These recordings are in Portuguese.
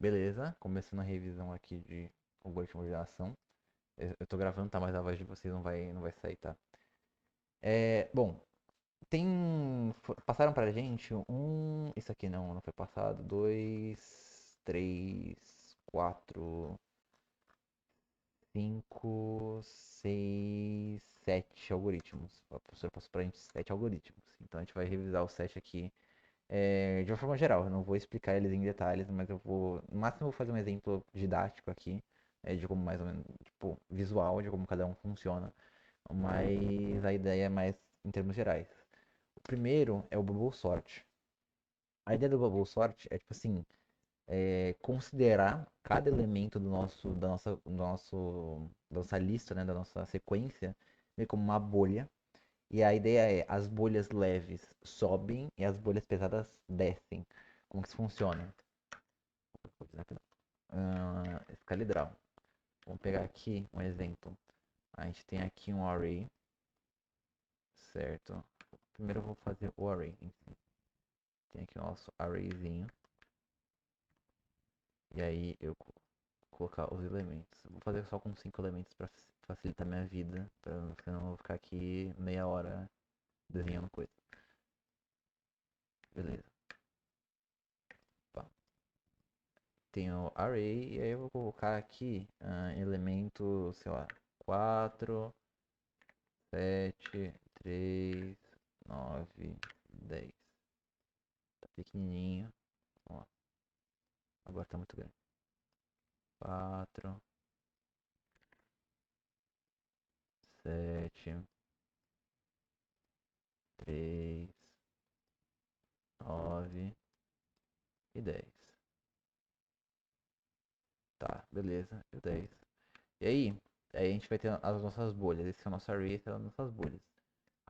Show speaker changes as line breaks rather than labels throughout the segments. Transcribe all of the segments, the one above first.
Beleza, começando a revisão aqui de algoritmo de ação. Eu tô gravando, tá? Mas a voz de vocês não vai sair, tá? Bom, passaram pra gente um. Isso aqui não foi passado. Dois, três, quatro, cinco, seis, sete algoritmos. A professora passou pra gente sete algoritmos. Então a gente vai revisar os sete aqui de uma forma geral. Eu não vou explicar eles em detalhes, mas eu vou. No máximo, eu vou fazer um exemplo didático aqui, de como mais ou menos, tipo, visual, de como cada um funciona. Mas a ideia é mais em termos gerais. O primeiro é o Bubble Sort. A ideia do Bubble Sort é, tipo assim, considerar cada elemento da nossa lista, né, da nossa sequência, meio como uma bolha. E a ideia é, as bolhas leves sobem e as bolhas pesadas descem. Como que isso funciona? Escala hidral. Vamos pegar aqui um exemplo. A gente tem aqui um array, certo? Primeiro eu vou fazer o array em si. Tem aqui o nosso arrayzinho. E aí eu colocar os elementos. Vou fazer só com 5 elementos para facilitar minha vida, para senão eu vou ficar aqui meia hora desenhando coisa. Beleza. Opa. Tem o array e aí eu vou colocar aqui elementos, sei lá, 4, 7, 3, 9, 10. Tá pequenininho. Ó, agora tá muito grande. 4, 7, 3, 9 e 10. Tá, beleza. E o 10. E aí a gente vai ter as nossas bolhas. Esse é o nosso array, essas são as nossas bolhas.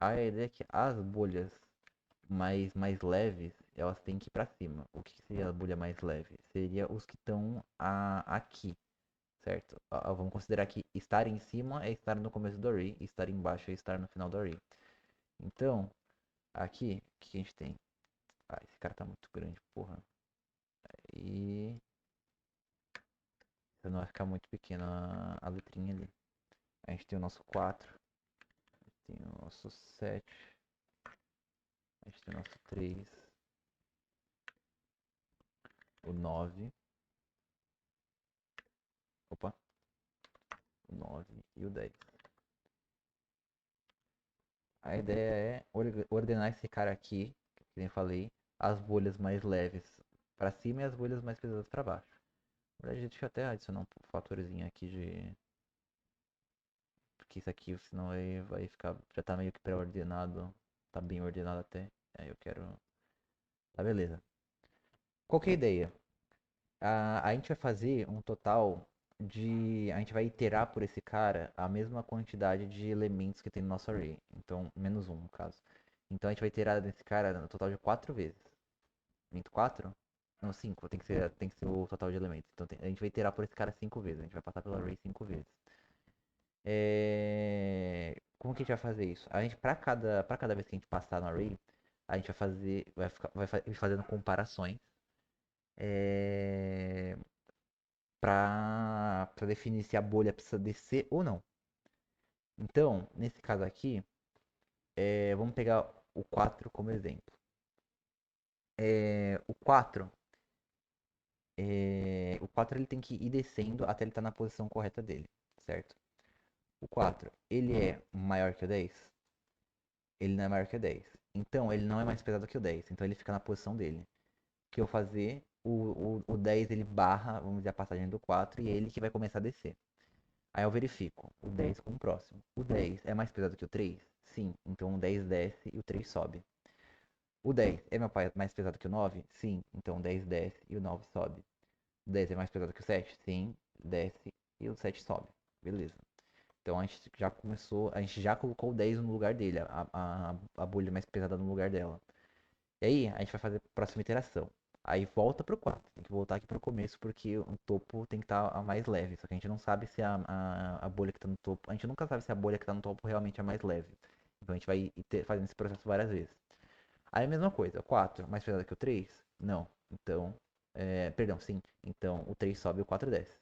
A ideia é que as bolhas mais leves, elas têm que ir pra cima. O que seria a bolha mais leve? Seria os que estão aqui, certo? Vamos considerar que estar em cima é estar no começo do array, e estar embaixo é estar no final do array. Então, aqui, o que a gente tem? Ah, esse cara tá muito grande, porra. E não vai ficar muito pequena a letrinha ali. A gente tem o nosso 4, tem o nosso 7, a gente tem o nosso 3, o 9, opa, o 9 e o 10. A ideia é ordenar esse cara aqui, que nem eu falei, as bolhas mais leves para cima e as bolhas mais pesadas para baixo. Na verdade, deixa eu até adicionar um fatorzinho aqui de. Porque isso aqui, senão vai ficar. Já tá meio que pré-ordenado. Tá bem ordenado até. Aí eu quero. Tá, beleza. Qual que é a ideia? A gente vai fazer um total de. A gente vai iterar por esse cara a mesma quantidade de elementos que tem no nosso array. Então, menos um, no caso. Então a gente vai iterar nesse cara no total de 4 vezes. Minto 4? Não, 5. Tem que ser o total de elementos. Então a gente vai iterar por esse cara 5 vezes. A gente vai passar pelo array 5 vezes. Como que a gente vai fazer isso? A gente, pra cada vez que a gente passar no array, a gente vai fazer. Ir fazendo comparações. É, para definir se a bolha precisa descer ou não. Então, nesse caso aqui, vamos pegar o 4 como exemplo. O 4, ele tem que ir descendo até ele estar na posição correta dele, certo? O 4, ele é maior que o 10? Ele não é maior que o 10. Então, ele não é mais pesado que o 10. Então, ele fica na posição dele. O que eu fazer, o 10 ele barra, vamos dizer, a passagem do 4 e é ele que vai começar a descer. Aí eu verifico o 10 com o próximo. O 10 é mais pesado que o 3? Sim. Então o 10 desce e o 3 sobe. O 10 é mais pesado que o 9? Sim. Então o 10 desce e o 9 sobe. O 10 é mais pesado que o 7? Sim. Desce e o 7 sobe. Beleza. Então a gente já começou, a gente já colocou o 10 no lugar dele, a bolha mais pesada no lugar dela. E aí a gente vai fazer a próxima iteração. Aí volta pro 4. Tem que voltar aqui pro começo porque o topo tem que estar a mais leve. Só que a gente não sabe se a bolha que tá no topo. A gente nunca sabe se a bolha que tá no topo realmente é mais leve. Então a gente vai fazendo esse processo várias vezes. Aí a mesma coisa. 4 mais pesado que o 3? Não. Então Perdão, sim. Então o 3 sobe e o 4 desce.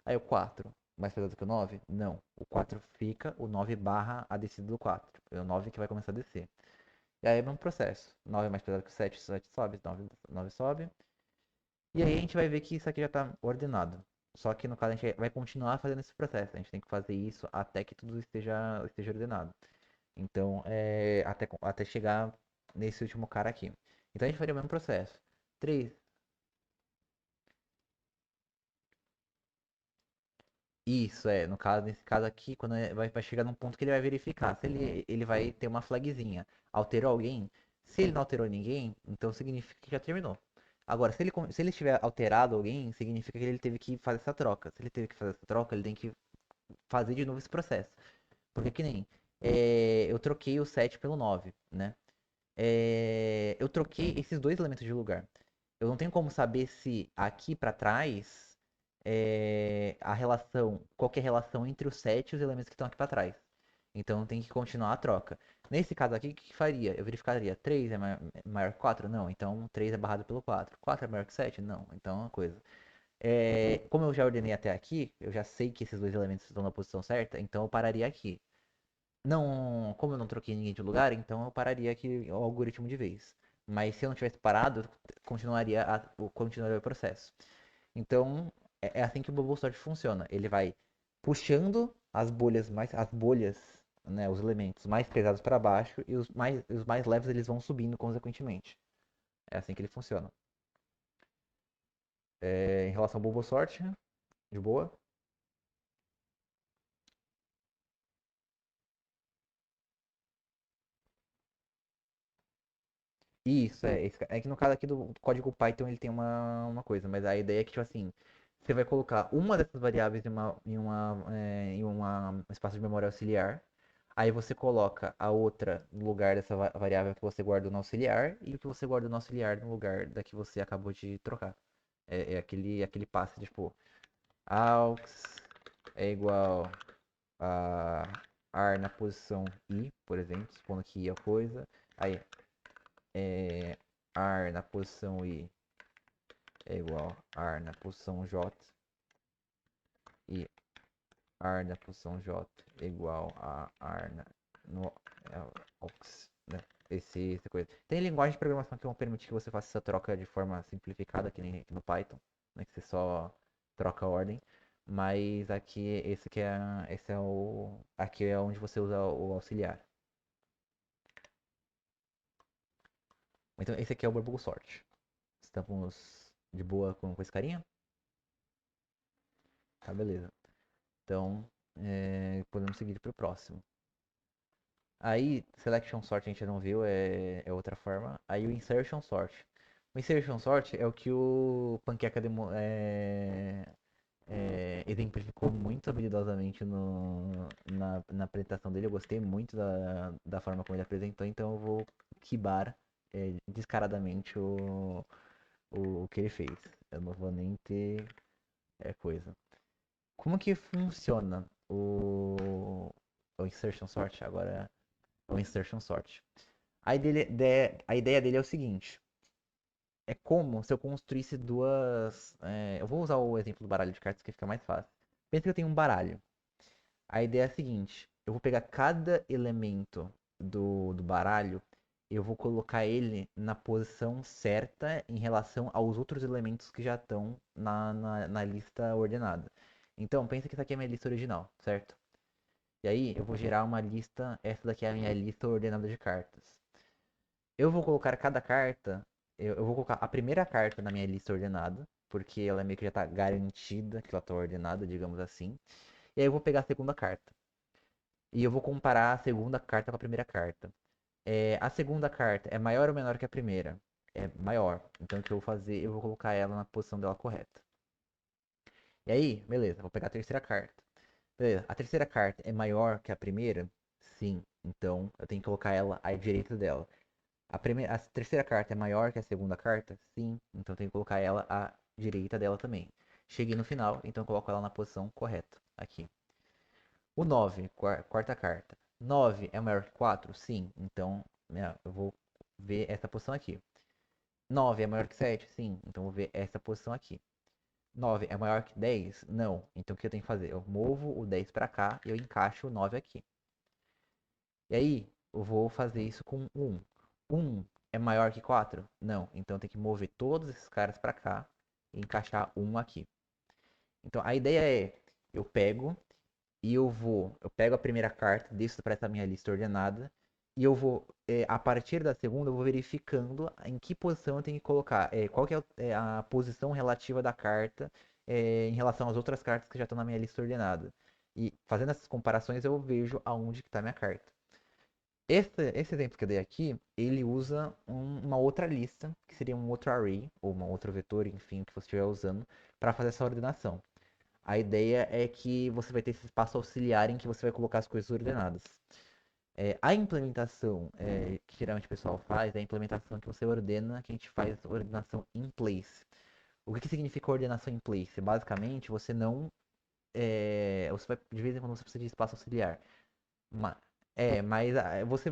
Aí o 4, mais pesado que o 9? Não. O 4 fica, o 9 barra a descida do 4. É o 9 que vai começar a descer. E aí é o mesmo processo. 9 é mais pesado que o 7 sobe, 9 sobe. E aí a gente vai ver que isso aqui já está ordenado. Só que no caso a gente vai continuar fazendo esse processo. A gente tem que fazer isso até que tudo esteja ordenado. Então, até chegar nesse último cara aqui. Então a gente faria o mesmo processo. 3. Isso, no caso, nesse caso aqui, quando vai chegar num ponto que ele vai verificar. Se ele vai ter uma flagzinha. Alterou alguém? Se ele não alterou ninguém, então significa que já terminou. Agora, se ele tiver alterado alguém, significa que ele teve que fazer essa troca. Se ele teve que fazer essa troca, ele tem que fazer de novo esse processo. Porque que nem eu troquei o 7 pelo 9, né? Eu troquei esses dois elementos de lugar. Eu não tenho como saber se aqui para trás qual que é a relação entre o 7 e os elementos que estão aqui para trás. Então tem que continuar a troca. Nesse caso aqui, o que faria? Eu verificaria 3 é maior que 4? Não. Então 3 é barrado pelo 4. 4 é maior que 7? Não. Então é uma coisa. Como eu já ordenei até aqui, eu já sei que esses dois elementos estão na posição certa, então eu pararia aqui. Não, como eu não troquei ninguém de lugar, então eu pararia aqui o algoritmo de vez. Mas se eu não tivesse parado, eu continuaria o processo. Então, é assim que o Bubble Sort funciona. Ele vai puxando as bolhas, né, os elementos mais pesados para baixo e os mais leves eles vão subindo consequentemente. É assim que ele funciona. Em relação ao Bubble Sort, de boa. Isso, é que no caso aqui do código Python ele tem uma coisa, mas a ideia é que, tipo assim, você vai colocar uma dessas variáveis em um espaço de memória auxiliar, aí você coloca a outra no lugar dessa variável que você guardou no auxiliar, e o que você guardou no auxiliar no lugar da que você acabou de trocar. É aquele passe, tipo, aux é igual a ar na posição i, por exemplo, supondo que i é a coisa, aí é, ar na posição I é igual a ar na posição J e ar na posição J é igual a ar no ox, né? Essa coisa. Tem linguagem de programação que vão permitir que você faça essa troca de forma simplificada, que nem aqui no Python, né? Que você só troca a ordem. Mas aqui, aqui é onde você usa o auxiliar. Então esse aqui é o Bubble Sort. Estamos de boa com esse carinha? Tá, beleza. Então, podemos seguir para o próximo. Aí, Selection Sort a gente não viu, é outra forma. Aí o Insertion Sort. O Insertion Sort é o que o Panqueca exemplificou muito habilidosamente na apresentação dele. Eu gostei muito da forma como ele apresentou, então eu vou kibar descaradamente o que ele fez. Eu não vou nem ter coisa. Como que funciona o Insertion Sort? Agora é o Insertion Sort. A ideia dele é o seguinte: é como se eu construísse duas. Eu vou usar o exemplo do baralho de cartas que fica mais fácil. Pensa que eu tenho um baralho. A ideia é a seguinte: eu vou pegar cada elemento do baralho, eu vou colocar ele na posição certa em relação aos outros elementos que já estão na lista ordenada. Então, pensa que essa aqui é a minha lista original, certo? E aí, eu vou gerar uma lista. Essa daqui é a minha lista ordenada de cartas. Eu vou colocar cada carta. Eu vou colocar a primeira carta na minha lista ordenada, porque ela meio que já está garantida que ela está ordenada, digamos assim. E aí eu vou pegar a segunda carta. E eu vou comparar a segunda carta com a primeira carta. A segunda carta é maior ou menor que a primeira? É maior. Então o que eu vou fazer? Eu vou colocar ela na posição dela correta. E aí, beleza, vou pegar a terceira carta. Beleza, a terceira carta é maior que a primeira? Sim. Então eu tenho que colocar ela à direita dela. A terceira carta é maior que a segunda carta? Sim. Então eu tenho que colocar ela à direita dela também. Cheguei no final, então eu coloco ela na posição correta. Aqui. O 9, quarta carta. 9 é maior que 4? Sim. Então eu vou ver essa posição aqui. 9 é maior que 7? Sim. Então vou ver essa posição aqui. 9 é maior que 10? Não. Então o que eu tenho que fazer? Eu movo o 10 para cá e eu encaixo o 9 aqui. E aí, eu vou fazer isso com 1. 1 é maior que 4? Não. Então tem que mover todos esses caras para cá e encaixar 1 aqui. Então a ideia é, eu pego e eu pego a primeira carta, deixo para essa minha lista ordenada e eu vou, a partir da segunda, eu vou verificando em que posição eu tenho que colocar, qual que é a posição relativa da carta em relação às outras cartas que já estão na minha lista ordenada. E fazendo essas comparações eu vejo aonde que está minha carta. Esse exemplo que eu dei aqui, ele usa uma outra lista, que seria um outro array, ou um outro vetor, enfim, que você estiver usando, para fazer essa ordenação. A ideia é que você vai ter esse espaço auxiliar em que você vai colocar as coisas ordenadas. A implementação que geralmente o pessoal faz é a implementação que você ordena, que a gente faz ordenação in place. O que, que significa ordenação in place? Basicamente, você não. Você vai, de vez em quando você precisa de espaço auxiliar. Ma- mas você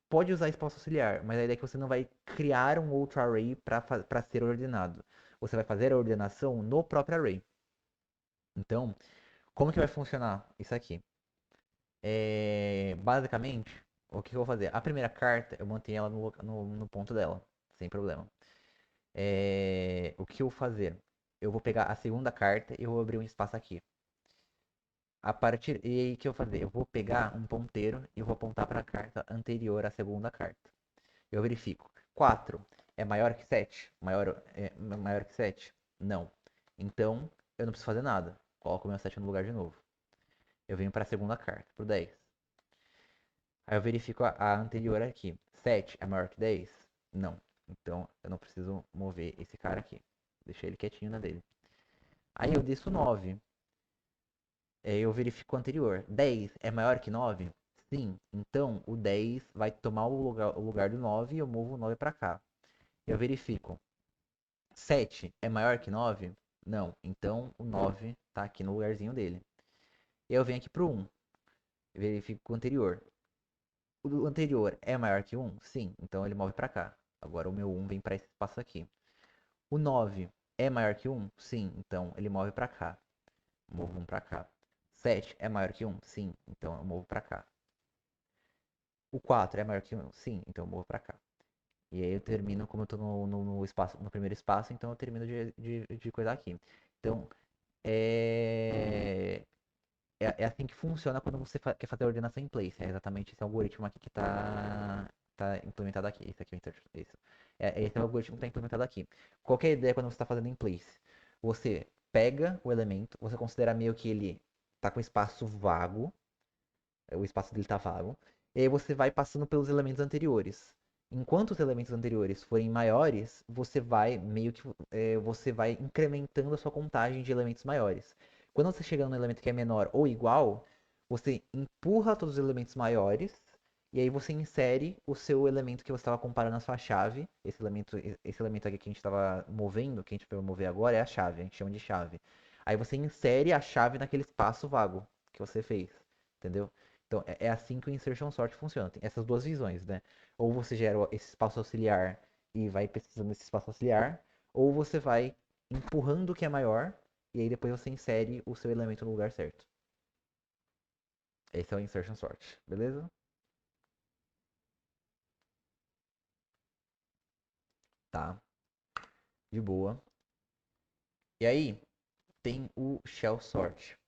pode usar espaço auxiliar, mas a ideia é que você não vai criar um outro array para ser ordenado. Você vai fazer a ordenação no próprio array. Então, como que vai funcionar isso aqui? Basicamente, o que eu vou fazer? A primeira carta, eu mantenho ela no ponto dela, sem problema. O que eu vou fazer? Eu vou pegar a segunda carta e eu vou abrir um espaço aqui. E aí, o que eu vou fazer? Eu vou pegar um ponteiro e eu vou apontar para a carta anterior à segunda carta. Eu verifico. 4 é maior que 7? Maior que 7? Não. Então, eu não preciso fazer nada. Coloco o meu 7 no lugar de novo. Eu venho para a segunda carta, pro 10. Aí eu verifico a anterior aqui. 7 é maior que 10? Não. Então eu não preciso mover esse cara aqui. Deixei ele quietinho na dele. Aí eu desço 9. Eu verifico o anterior. 10 é maior que 9? Sim. Então o 10 vai tomar o lugar do 9 e eu movo o 9 para cá. Eu verifico. 7 é maior que 9? Não. Então o 9 tá aqui no lugarzinho dele. Eu venho aqui pro 1. Verifico o anterior. O anterior é maior que 1? Sim. Então ele move para cá. Agora o meu 1 vem para esse espaço aqui. O 9 é maior que 1? Sim. Então ele move para cá. Movo 1 para cá. 7 é maior que 1? Sim. Então eu movo para cá. O 4 é maior que 1? Sim. Então eu movo para cá. E aí eu termino, como eu tô no espaço, no primeiro espaço, então eu termino de coisar aqui. Então, é, é assim que funciona quando você quer fazer a ordenação em place. É exatamente esse algoritmo aqui que tá implementado aqui. Esse aqui é o isso. Esse é o algoritmo que está implementado aqui. Qual que é a ideia quando você está fazendo em place? Você pega o elemento, você considera meio que ele está com espaço vago, o espaço dele está vago, e aí você vai passando pelos elementos anteriores. Enquanto os elementos anteriores forem maiores, você vai meio que você vai incrementando a sua contagem de elementos maiores. Quando você chega num elemento que é menor ou igual, você empurra todos os elementos maiores e aí você insere o seu elemento que você estava comparando na sua chave. Esse elemento aqui que a gente estava movendo, que a gente vai mover agora, é a chave, a gente chama de chave. Aí você insere a chave naquele espaço vago que você fez, entendeu? Então é assim que o insertion sort funciona. Tem essas duas visões, né? Ou você gera esse espaço auxiliar e vai pesquisando nesse espaço auxiliar, ou você vai empurrando o que é maior e aí depois você insere o seu elemento no lugar certo. Esse é o insertion sort, beleza? Tá, de boa. E aí tem o shell sort.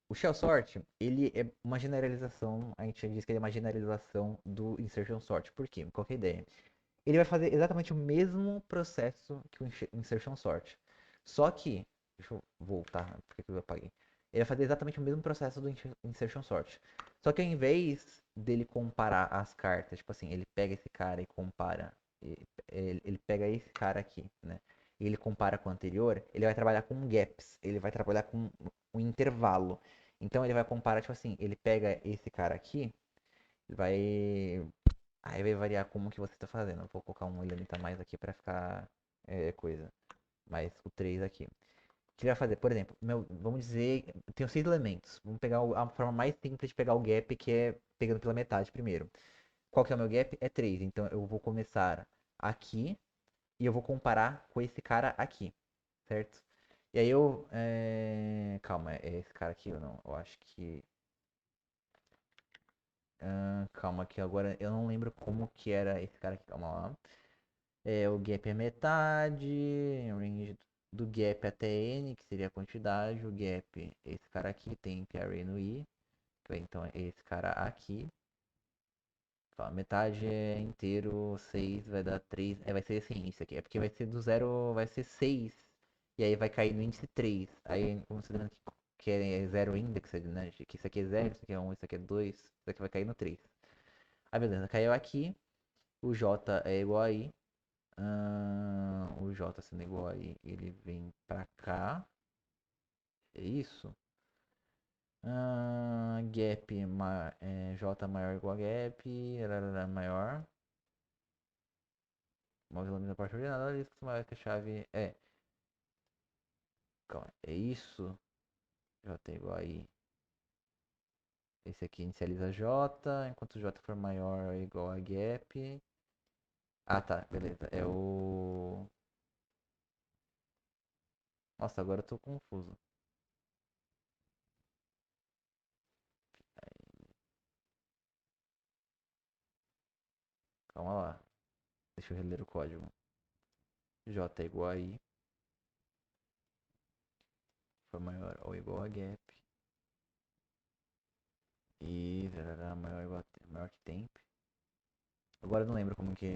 O shell sort, ele é uma generalização, a gente diz que ele é uma generalização do insertion sort. Por quê? Qual que é a ideia? Ele vai fazer exatamente o mesmo processo que o insertion sort. Só que, deixa eu voltar, porque eu apaguei. Ele vai fazer exatamente o mesmo processo do insertion sort. Só que ao invés dele comparar as cartas, tipo assim, ele pega esse cara e compara, ele pega esse cara aqui, né? E ele compara com o anterior, ele vai trabalhar com gaps, ele vai trabalhar com um intervalo. Então ele vai comparar, tipo assim, ele pega esse cara aqui, vai Aí vai variar como que você está fazendo. Eu vou colocar um elemento a mais aqui para ficar coisa. Mais o 3 aqui. O que ele vai fazer? Por exemplo, vamos dizer, eu tenho 6 elementos. Vamos pegar a forma mais simples de pegar o gap, que é pegando pela metade primeiro. Qual que é o meu gap? É 3. Então eu vou começar aqui e eu vou comparar com esse cara aqui, certo? E aí eu. Calma, é esse cara aqui ou não? Eu acho que. Calma, que agora eu não lembro como que era esse cara aqui. Calma lá. O gap é metade. Range do gap até n, que seria a quantidade. O gap, esse cara aqui, tem array no i. Então é esse cara aqui. Então, metade é inteiro, 6 vai dar 3. Vai ser assim, isso aqui. É porque vai ser do zero, vai ser 6. E aí vai cair no índice 3. Aí, considerando que é zero index, né? Que isso aqui é 0, isso aqui é 1, isso aqui é 2. Isso aqui vai cair no 3. Aí, beleza, caiu aqui. O J é igual a I. O J sendo igual a I, ele vem pra cá. É isso. Gap, J maior ou igual a gap. Maior. Módulo da parte ordenada, lista maior que a chave é. Calma, é isso. J é igual a I. Esse aqui inicializa J, enquanto J for maior ou igual a gap. Ah, tá, beleza. É o. Nossa, agora eu tô confuso. Calma lá. Deixa eu reler o código. J é igual a I. For maior ou igual a gap. E maior ou igual a maior que temp. Agora eu não lembro como que.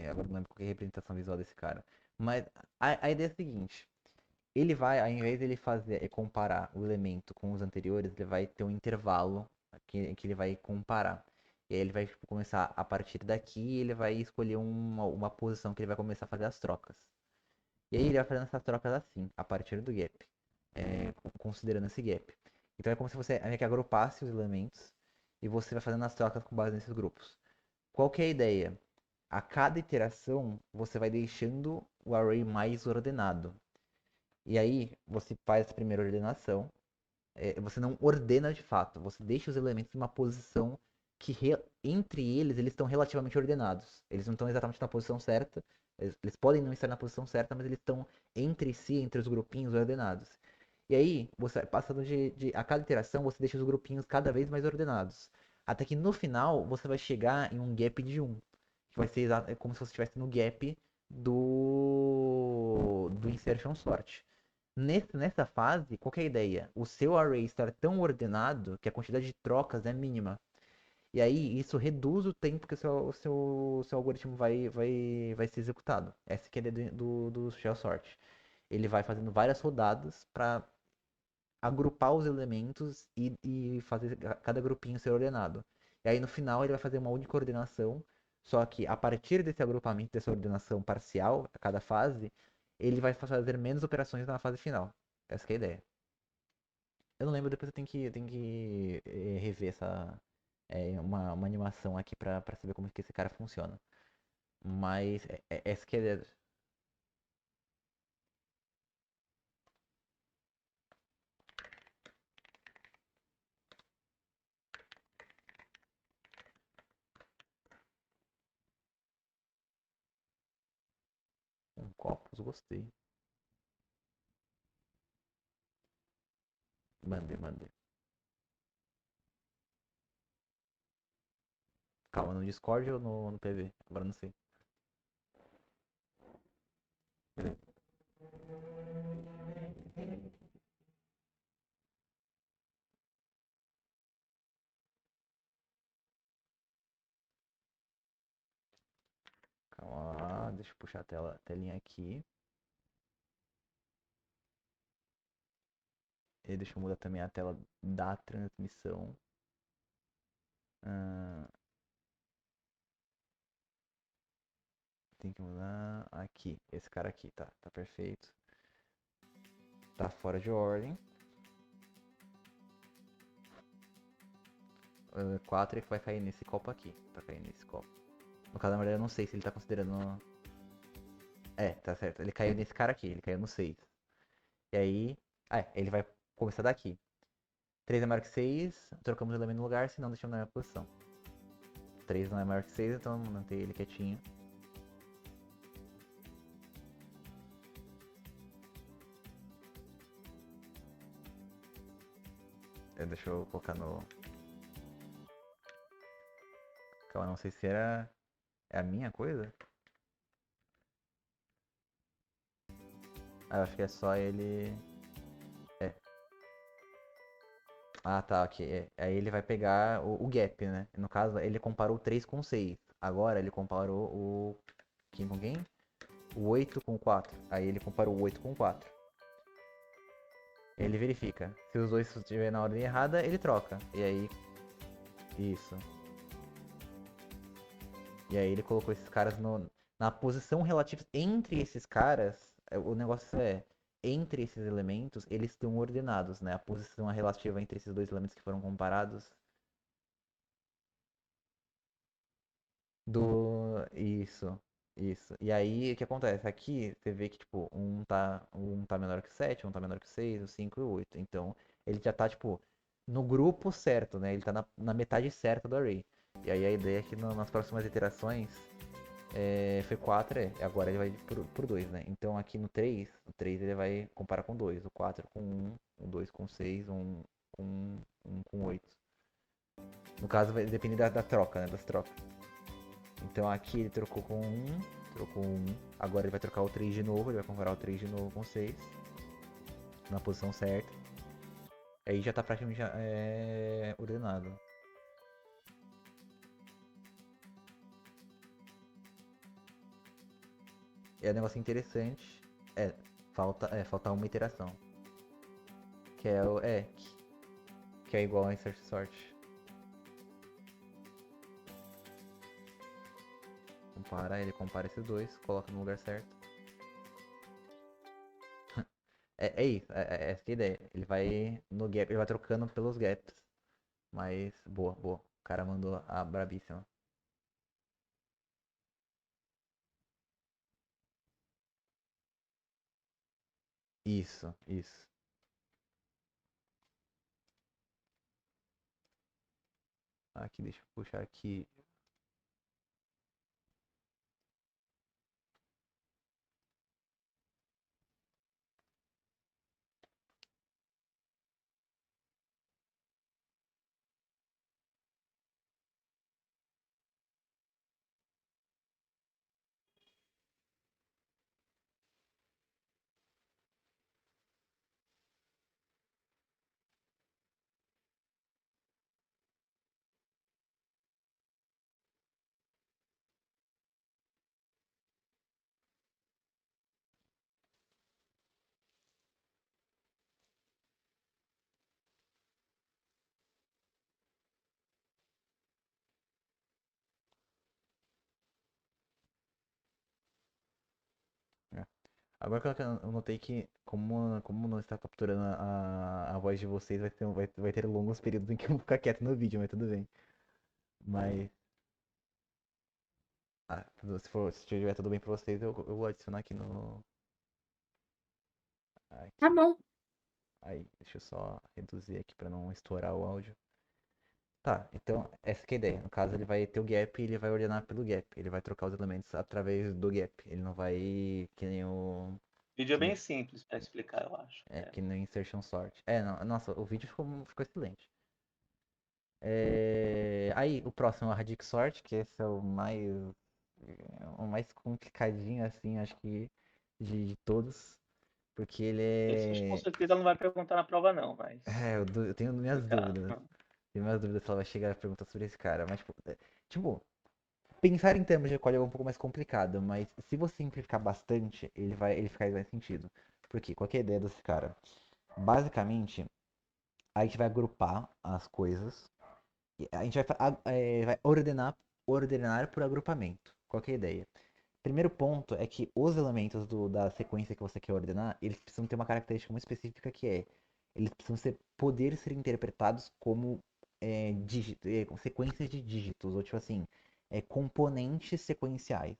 Agora eu não lembro qual que é a representação visual desse cara. Mas a ideia é a seguinte. Ele vai, ao invés de ele fazer comparar o elemento com os anteriores, ele vai ter um intervalo que ele vai comparar. E aí ele vai tipo, começar a partir daqui, ele vai escolher uma posição que ele vai começar a fazer as trocas. E aí ele vai fazendo essas trocas assim, a partir do gap, considerando esse gap. Então é como se você meio que agrupasse os elementos e você vai fazendo as trocas com base nesses grupos. Qual que é a ideia? A cada iteração você vai deixando o array mais ordenado. E aí você faz a primeira ordenação. Você não ordena de fato, você deixa os elementos em uma posição que entre eles estão relativamente ordenados. Eles não estão exatamente na posição certa. Eles podem não estar na posição certa, mas eles estão entre si, entre os grupinhos ordenados. E aí, você passando a cada iteração, você deixa os grupinhos cada vez mais ordenados. Até que no final, você vai chegar em um gap de 1. Que vai ser como se você estivesse no gap do insertion sort. Nessa fase, qual que é a ideia? O seu array estar tão ordenado que a quantidade de trocas é mínima. E aí, isso reduz o tempo que o seu algoritmo vai ser executado. Essa que é a ideia do shell sort. Ele vai fazendo várias rodadas para agrupar os elementos e fazer cada grupinho ser ordenado. E aí, no final, ele vai fazer uma única ordenação. Só que a partir desse agrupamento, dessa ordenação parcial, a cada fase, ele vai fazer menos operações na fase final. Essa que é a ideia. Eu não lembro, depois eu tenho que rever uma animação aqui pra saber como que esse cara funciona. Mas essa que é a ideia. Copos, gostei. Mande, mande. Calma, no Discord ou no PV? Agora não sei. Beleza. Calma lá, deixa eu puxar a telinha aqui. E deixa eu mudar também a tela da transmissão. Ah, tem que mudar aqui. Esse cara aqui, tá? Tá perfeito. Tá fora de ordem. 4 é que vai cair nesse copo aqui. Tá caindo nesse copo. No caso, na verdade, eu não sei se ele tá considerando. Tá certo. Ele caiu nesse cara aqui. Ele caiu no 6. E aí. Ele vai começar daqui. 3 é maior que 6. Trocamos o elemento no lugar, senão deixamos na mesma posição. 3 não é maior que 6, então manter ele quietinho. Deixa eu colocar no. Calma, não sei se era. É a minha coisa? Ah, eu acho que é só ele. É. Ah, tá, ok. Aí ele vai pegar o gap, né? No caso, ele comparou o 3 com o 6. Agora ele comparou o. Quem com quem? O 8 com o 4. Aí ele comparou o 8 com o 4. Ele verifica. Se os dois estiverem na ordem errada, ele troca. E aí. Isso. E aí ele colocou esses caras na posição relativa entre esses caras. O negócio é, entre esses elementos, eles estão ordenados, né? A posição relativa entre esses dois elementos que foram comparados. Isso. Isso. E aí o que acontece? Aqui você vê que tipo, um tá menor que o 7, um tá menor que o 6, o 5 e o 8. Então, ele já tá, tipo, no grupo certo, né? Ele tá na metade certa do array. E aí a ideia é que nas próximas iterações foi 4, agora ele vai por 2, né? Então aqui no 3, o 3 ele vai comparar com 2, o 4 com 1, o 2 com 6, um com 8. No caso vai depender da troca, né? Das trocas. Então aqui ele trocou um, agora ele vai trocar o 3 de novo, ele vai comparar o 3 de novo com o 6, na posição certa. Aí já tá praticamente ordenado. É um negócio interessante. Falta uma iteração. Que é o. Que é igual a insert sort. Ele compara esses dois, coloca no lugar certo. É isso, essa que é a ideia. Ele vai no gap, ele vai trocando pelos gaps. Mas, boa, boa. O cara mandou a brabíssima. Isso. Aqui, deixa eu puxar aqui. É. Agora que eu notei que, como não está capturando a voz de vocês, vai ter longos períodos em que eu vou ficar quieto no vídeo, mas tudo bem. Mas, se tiver tudo bem pra vocês, eu vou adicionar aqui no.
Tá
Aqui.
bom.
Aí, deixa eu só reduzir aqui pra não estourar o áudio. Tá, então essa que é a ideia. No caso, ele vai ter o gap e ele vai ordenar pelo gap. Ele vai trocar os elementos através do gap. Ele não vai que nem o.
Vídeo é
Que
bem
nem,
simples para explicar, eu acho.
que nem o insertion sort. Não, nossa, o vídeo ficou excelente. Aí, o próximo é o Radix Sort, que esse é o mais complicadinho, assim, acho que de todos. Porque ele
Esse a gente com
é.
certeza não vai perguntar na prova, não, mas
Eu tenho minhas
explicar.
dúvidas. Tenho minhas dúvidas se ela vai chegar a perguntar sobre esse cara. Mas, tipo, pensar em termos de código é um pouco mais complicado, mas se você simplificar bastante, ele faz mais sentido. Porque qual que é a ideia desse cara? Basicamente, a gente vai agrupar as coisas. A gente vai ordenar por agrupamento. Qual que é a ideia? Primeiro ponto é que os elementos da sequência que você quer ordenar, eles precisam ter uma característica muito específica que é, eles precisam poder ser interpretados como sequências de dígitos, ou tipo assim, componentes sequenciais.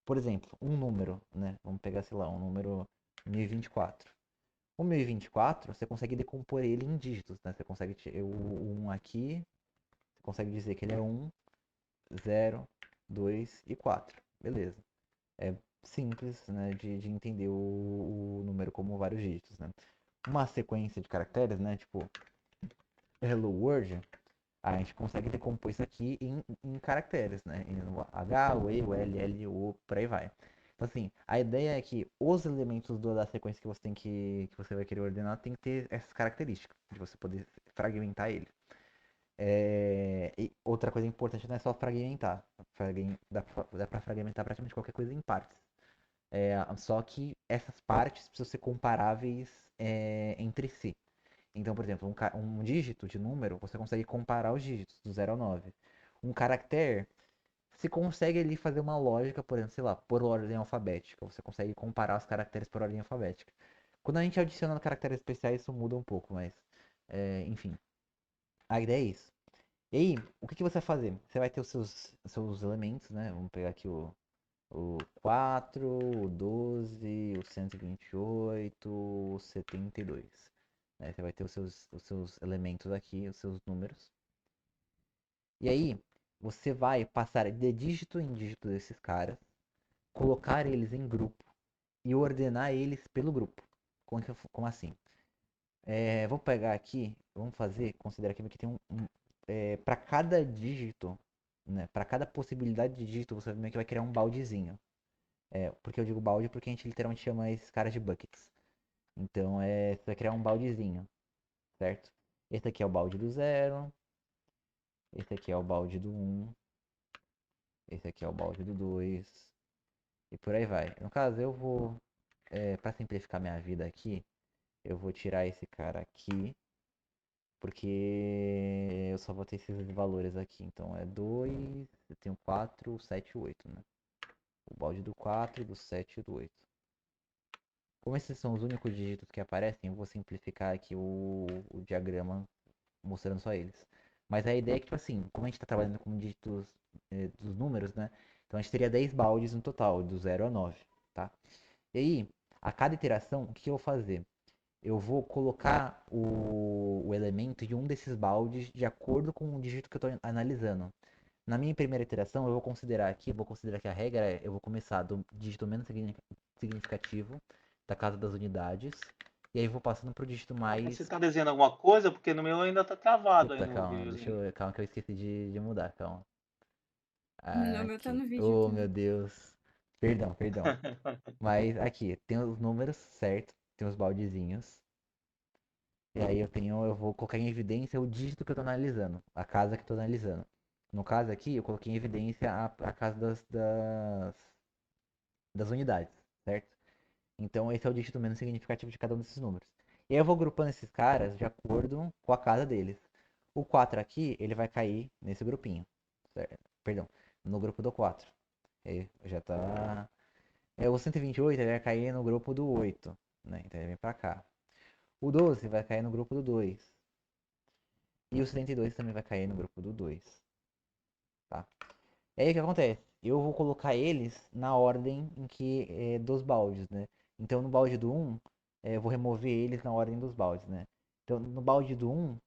Por exemplo, um número, né? Vamos pegar, sei lá, um número 1024. O 1024, você consegue decompor ele em dígitos, né? Você consegue, o 1 aqui, você consegue dizer que ele é 1, 0, 2 e 4. Beleza. É simples, né, de entender o número como vários dígitos, né? Uma sequência de caracteres, né, tipo, Hello World, a gente consegue decompor isso aqui em caracteres, né? Em H, o E, o L, L, O, por aí vai. Então, assim, a ideia é que os elementos da sequência que você tem que você vai querer ordenar tem que ter essas características, de você poder fragmentar ele. E outra coisa importante não é só fragmentar. Dá pra fragmentar praticamente qualquer coisa em partes. Só que essas partes precisam ser comparáveis entre si. Então, por exemplo, um dígito de número, você consegue comparar os dígitos do 0 ao 9. Um caractere, você consegue ali fazer uma lógica, por exemplo, sei lá, por ordem alfabética. Você consegue comparar os caracteres por ordem alfabética. Quando a gente adiciona caracteres especiais, isso muda um pouco, mas enfim, a ideia é isso. E aí, o que você vai fazer? Você vai ter os seus elementos, né? Vamos pegar aqui o 4, o 12, o 128, o 72. Né? Você vai ter os seus elementos aqui, os seus números. E aí, você vai passar de dígito em dígito desses caras, colocar eles em grupo e ordenar eles pelo grupo. Como assim? Vamos pegar aqui, vamos fazer, considerar aqui que tem para cada dígito, né, para cada possibilidade de dígito, você meio que vai criar um baldezinho. Porque eu digo balde porque a gente literalmente chama esses caras de buckets. Então, você vai criar um baldezinho, certo? Esse aqui é o balde do zero, esse aqui é o balde do um, esse aqui é o balde do 2 e por aí vai. No caso, eu vou, para simplificar minha vida aqui, eu vou tirar esse cara aqui, porque eu só vou ter esses valores aqui. Então é 2, eu tenho 4, 7 e 8, né? O balde do 4, do 7 e do 8. Como esses são os únicos dígitos que aparecem, eu vou simplificar aqui o diagrama mostrando só eles. Mas a ideia é que, tipo assim, como a gente está trabalhando com dígitos dos números, né? Então a gente teria 10 baldes no total, do 0 a 9, tá? E aí, a cada iteração, o que eu vou fazer? Eu vou colocar o elemento em um desses baldes de acordo com o dígito que eu estou analisando. Na minha primeira iteração, eu vou considerar que a regra é, eu vou começar do dígito menos significativo da casa das unidades, e aí vou passando pro dígito
Mas você
mais.
tá desenhando alguma coisa? Porque no meu ainda tá travado aí
Puta,
no
calma,
videozinho.
calma que eu esqueci de mudar, calma.
No meu tá
Aqui.
no vídeo
Oh, meu
também.
Deus. Perdão, perdão. Mas aqui, tem os números certo, tem os baldezinhos. E aí eu vou colocar em evidência o dígito que eu tô analisando, a casa que eu tô analisando. No caso aqui, eu coloquei em evidência a casa das unidades, certo? Então esse é o dígito menos significativo de cada um desses números. E aí eu vou agrupando esses caras de acordo com a casa deles. O 4 aqui, ele vai cair nesse grupinho, certo? Perdão, no grupo do 4. Aí já tá. O 128 ele vai cair no grupo do 8, né? Então ele vem pra cá. O 12 vai cair no grupo do 2. E o 72 também vai cair no grupo do 2, tá? E aí o que acontece? Eu vou colocar eles na ordem em que dos baldes, né? Então no balde do 1, eu vou remover eles na ordem dos baldes, né? Então no balde do 1,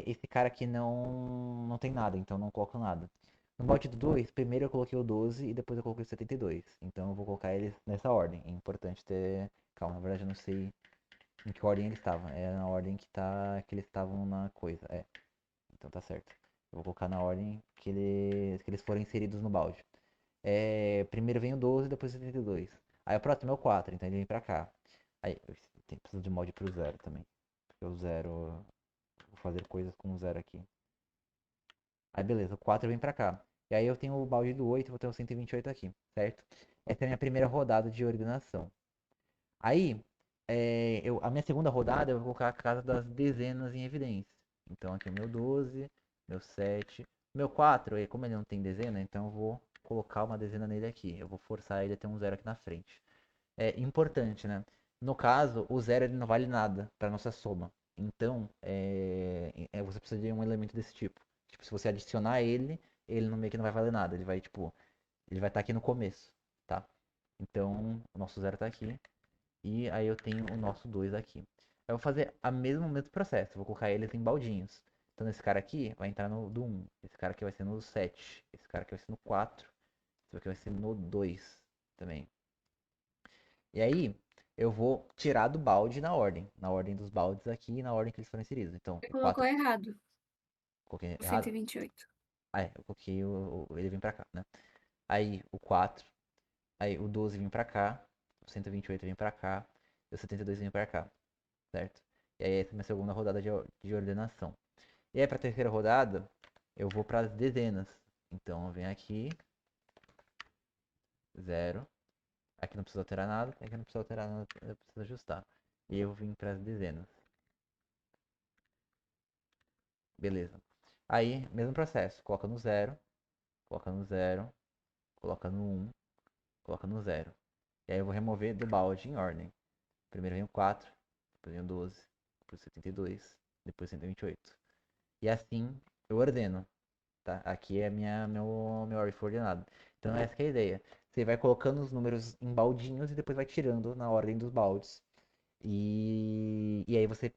esse cara aqui não tem nada, então não coloco nada. No balde do 2, primeiro eu coloquei o 12 e depois eu coloquei o 72. Então eu vou colocar eles nessa ordem. É importante ter. Calma, na verdade eu não sei em que ordem eles estavam. É na ordem que eles estavam na coisa. Então tá certo. Eu vou colocar na ordem que eles foram inseridos no balde. Primeiro vem o 12, depois o 72. Aí o próximo é o 4, então ele vem pra cá. Aí preciso de molde pro zero também. Porque o zero. Vou fazer coisas com o zero aqui. Aí beleza, o 4 vem pra cá. E aí eu tenho o balde do 8, vou ter o 128 aqui, certo? Essa é a minha primeira rodada de ordenação. Aí, a minha segunda rodada eu vou colocar a casa das dezenas em evidência. Então aqui é o meu 12, meu 7, meu 4, e como ele não tem dezena, então eu vou colocar uma dezena nele aqui. Eu vou forçar ele a ter um zero aqui na frente. É importante, né? No caso, o zero ele não vale nada para nossa soma. Então, você precisa de um elemento desse tipo. Tipo, se você adicionar ele no meio que não vai valer nada. Ele vai, tipo, ele vai estar aqui no começo, tá? Então, o nosso zero tá aqui. E aí eu tenho o nosso 2 aqui. Eu vou fazer o mesmo processo. Eu vou colocar eles em baldinhos. Então esse cara aqui vai entrar no do 1. Esse cara aqui vai ser no 7. Esse cara aqui vai ser no 4. Esse aqui vai ser no 2 também. E aí, eu vou tirar do balde na ordem dos baldes aqui e na ordem que eles foram inseridos. Então,
Você
o
colocou
4,
errado,
coloquei
o
errado?
128.
Ah, é, eu coloquei ele vem pra cá, né? Aí o 4, aí o 12 vem pra cá, o 128 vem pra cá, e o 72 vem pra cá, certo? E aí essa é a minha segunda rodada de ordenação. E aí pra terceira rodada, eu vou pras dezenas. Então eu venho aqui, 0. Aqui não precisa alterar nada, aqui não precisa alterar nada, eu preciso ajustar. E eu vim pras dezenas. Beleza. Aí, mesmo processo, coloca no 0, coloca no 0, coloca no 1, coloca no 0. E aí eu vou remover do balde em ordem. Primeiro vem o 4, depois vem o 12, depois o 72, depois o 128. E assim eu ordeno, tá? Aqui é meu array for ordenado. Então essa que é a ideia. Você vai colocando os números em baldinhos e depois vai tirando na ordem dos baldes. E aí você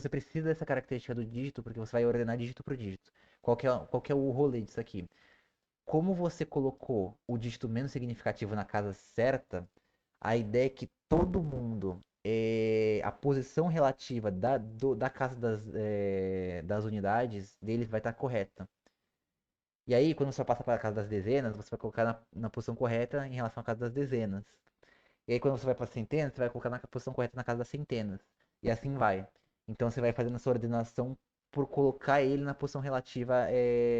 precisa dessa característica do dígito porque você vai ordenar dígito por dígito. Qual que é o rolê disso aqui? Como você colocou o dígito menos significativo na casa certa, a ideia é que todo mundo, a posição relativa da casa das unidades deles vai estar correta. E aí, quando você passa para a casa das dezenas, você vai colocar na posição correta em relação à casa das dezenas. E aí, quando você vai para centenas, você vai colocar na posição correta na casa das centenas. E assim vai. Então, você vai fazendo essa ordenação por colocar ele na posição relativa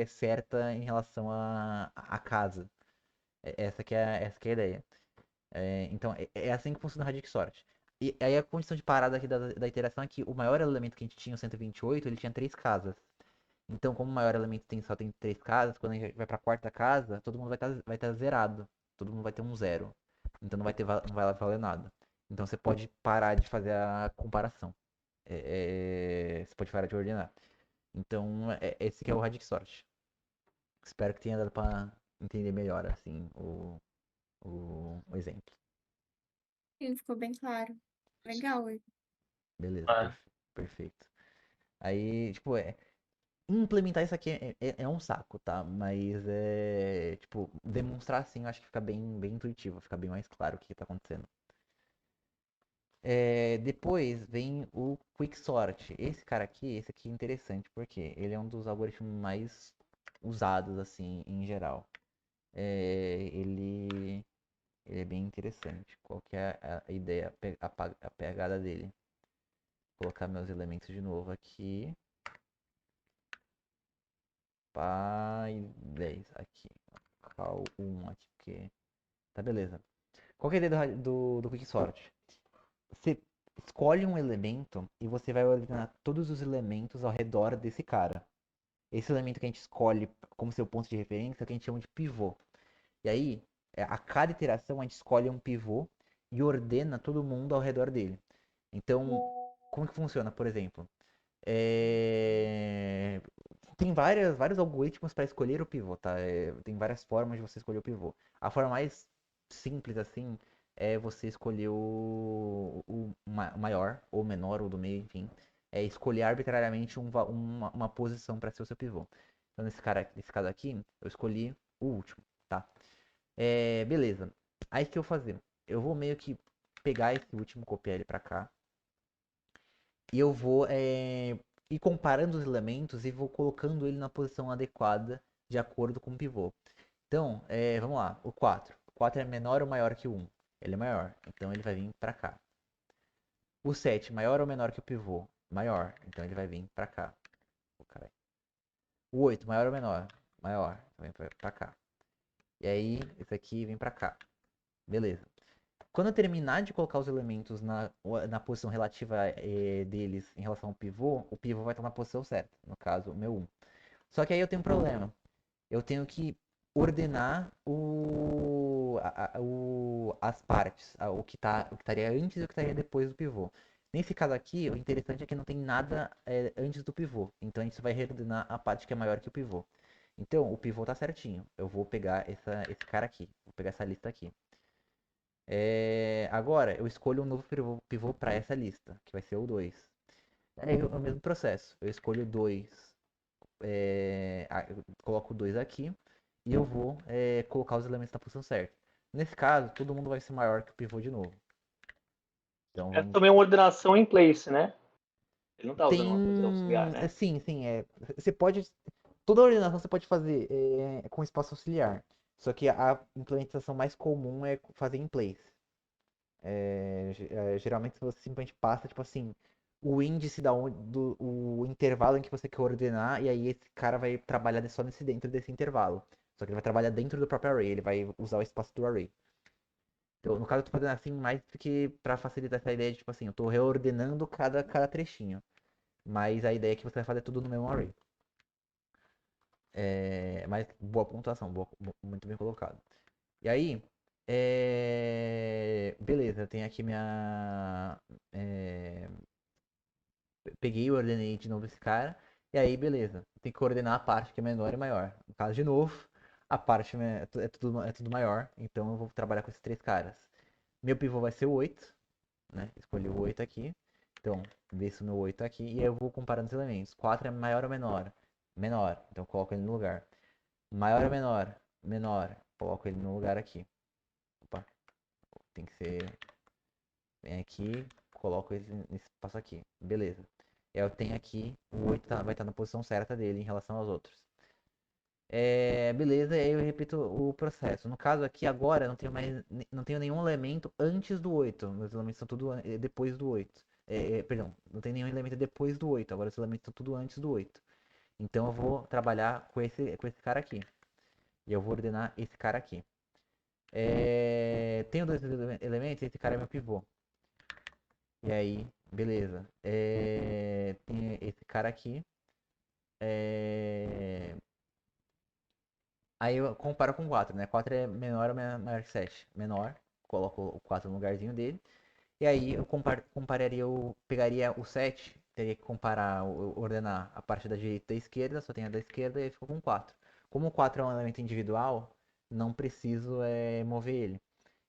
certa em relação à casa. Essa que é a ideia. Então, é assim que funciona o Radic Sort. E aí a condição de parada aqui da iteração é que o maior elemento que a gente tinha, o 128, ele tinha três casas. Então, como o maior elemento só tem três casas, quando a gente vai pra quarta casa, todo mundo vai tá zerado. Todo mundo vai ter um zero. Então não vai valer nada. Então você pode parar de fazer a comparação. Você pode parar de ordenar. Então, esse que é o Radic Sort. Espero que tenha dado pra entender melhor, assim, o exemplo.
Sim, ficou bem claro. Legal, hein?
Beleza,
É.
perfeito. Aí, tipo, implementar isso aqui é um saco, tá? Mas tipo, demonstrar assim, eu acho que fica bem intuitivo, fica bem mais claro o que tá acontecendo. Depois vem o Quicksort. Esse aqui é interessante, porque ele é um dos algoritmos mais usados, assim, em geral. Ele é bem interessante. Qual que é a ideia, a pegada dele? Vou colocar meus elementos de novo aqui. Pai 10 aqui. Cal 1 aqui, porque. Tá, beleza. Qual que é a ideia do Quicksort? Você escolhe um elemento e você vai ordenar todos os elementos ao redor desse cara. Esse elemento que a gente escolhe como seu ponto de referência é o que a gente chama de pivô. E aí, a cada iteração a gente escolhe um pivô e ordena todo mundo ao redor dele. Então, como que funciona, por exemplo? É, Tem vários algoritmos para escolher o pivô, tá? Tem várias formas de você escolher o pivô. A forma mais simples, assim, é você escolher o maior, ou menor, ou do meio, enfim. É escolher arbitrariamente uma posição para ser o seu pivô. Então, nesse caso aqui, eu escolhi o último, tá? Beleza. Aí o que eu vou fazer? Eu vou meio que pegar esse último, copiar ele para cá. E eu vou ir comparando os elementos e vou colocando ele na posição adequada de acordo com o pivô. Então, vamos lá. O 4. O 4 é menor ou maior que o 1? Ele é maior, então ele vai vir para cá. O 7, maior ou menor que o pivô? Maior, então ele vai vir para cá. Oh, caralho. O 8, maior ou menor? Maior, então vem para cá. E aí, esse aqui vem para cá. Beleza. Quando eu terminar de colocar os elementos na posição relativa deles em relação ao pivô, o pivô vai estar na posição certa, no caso, o meu 1. Só que aí eu tenho um problema. Eu tenho que ordenar as partes, o que estaria antes e o que estaria depois do pivô. Nesse caso aqui, o interessante é que não tem nada antes do pivô. Então a gente vai reordenar a parte que é maior que o pivô. Então o pivô está certinho. Eu vou pegar esse cara aqui. Vou pegar essa lista aqui. Agora, eu escolho um novo pivô para essa lista, que vai ser o 2. É o mesmo processo. Eu escolho 2, eu coloco o 2 aqui e eu vou colocar os elementos na posição certa. Nesse caso, todo mundo vai ser maior que o pivô de novo. Então
É
vamos.
também uma ordenação em place, né? Ele não tá usando uma coisa auxiliar,
Tem.
né?
Sim, sim. Você pode. Toda ordenação você pode fazer com espaço auxiliar. Só que a implementação mais comum é fazer em place. Geralmente você simplesmente passa, tipo assim, o índice o intervalo em que você quer ordenar, e aí esse cara vai trabalhar só dentro desse intervalo. Só que ele vai trabalhar dentro do próprio array, ele vai usar o espaço do array. Então, no caso, eu tô fazendo assim mais porque pra facilitar essa ideia de, tipo assim, eu tô reordenando cada trechinho. Mas a ideia é que você vai fazer tudo no mesmo array. Mas boa pontuação, muito bem colocado. E aí, beleza, eu tenho aqui minha. é, Peguei e ordenei de novo esse cara. E aí, beleza. Tem que ordenar a parte que é menor e maior. No caso, de novo, a parte é tudo maior. Então eu vou trabalhar com esses três caras. Meu pivô vai ser o 8, né? Escolhi o 8 aqui. Então, ver se o meu 8 aqui. E aí eu vou comparando os elementos. 4 é maior ou menor? Menor. Então coloco ele no lugar. Maior ou menor? Menor. Coloco ele no lugar aqui. Opa, tem que ser. Vem aqui, coloco ele nesse espaço aqui. Beleza. Eu tenho aqui, o 8 vai estar na posição certa dele em relação aos outros. Beleza, e aí eu repito o processo. No caso aqui agora, não tenho nenhum elemento antes do 8. Meus elementos são tudo depois do 8. Perdão, não tem nenhum elemento depois do 8. Agora os elementos são tudo antes do 8. Então eu vou trabalhar com esse cara aqui. E eu vou ordenar esse cara aqui. Tenho dois elementos, esse cara é meu pivô. E aí, beleza. Tem esse cara aqui. É, Aí eu comparo com 4, né? 4 é menor ou maior que 7? Menor. Coloco o 4 no lugarzinho dele. E aí eu compararia, eu pegaria o 7, teria que comparar, ordenar a parte da direita e da esquerda, só tem a da esquerda e aí ficou com 4. Como o 4 é um elemento individual, não preciso mover ele.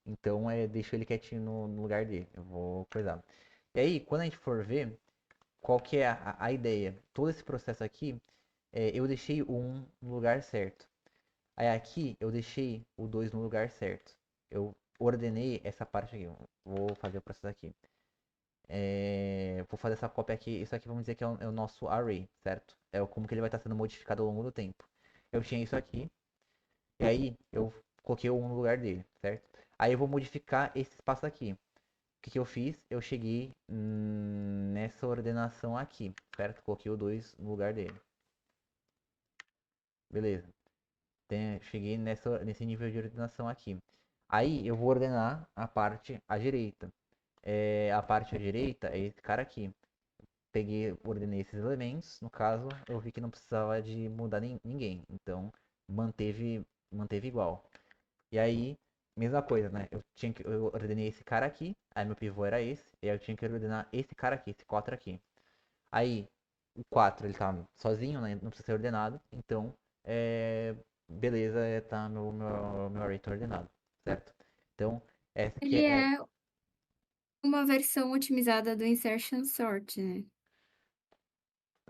Então deixo ele quietinho no lugar dele. Eu vou coisar. E aí, quando a gente for ver, qual que é a ideia? Todo esse processo aqui, eu deixei o 1 no lugar certo. Aí aqui eu deixei o 2 no lugar certo. Eu ordenei essa parte aqui. Vou fazer o processo aqui. Vou fazer essa cópia aqui. Isso aqui vamos dizer que é o nosso array, certo? Como que ele vai estar sendo modificado ao longo do tempo. Eu tinha isso aqui. E aí eu coloquei o 1 no lugar dele, certo? Aí eu vou modificar esse espaço aqui. O que, que eu fiz? Eu cheguei nessa ordenação aqui, certo? Coloquei o 2 no lugar dele. Beleza. Cheguei nesse nível de ordenação aqui. Aí eu vou ordenar a parte à direita. A parte à direita é esse cara aqui. Peguei, ordenei esses elementos. No caso, eu vi que não precisava de mudar ninguém. Então, manteve igual. E aí, mesma coisa, né? Eu ordenei esse cara aqui. Aí meu pivô era esse. E aí eu tinha que ordenar esse cara aqui, esse 4 aqui. Aí, o 4 ele tá sozinho, né? Não precisa ser ordenado. Então, beleza, tá meu array tá ordenado, certo? Então, essa aqui
Ele é uma versão otimizada do insertion sort, né?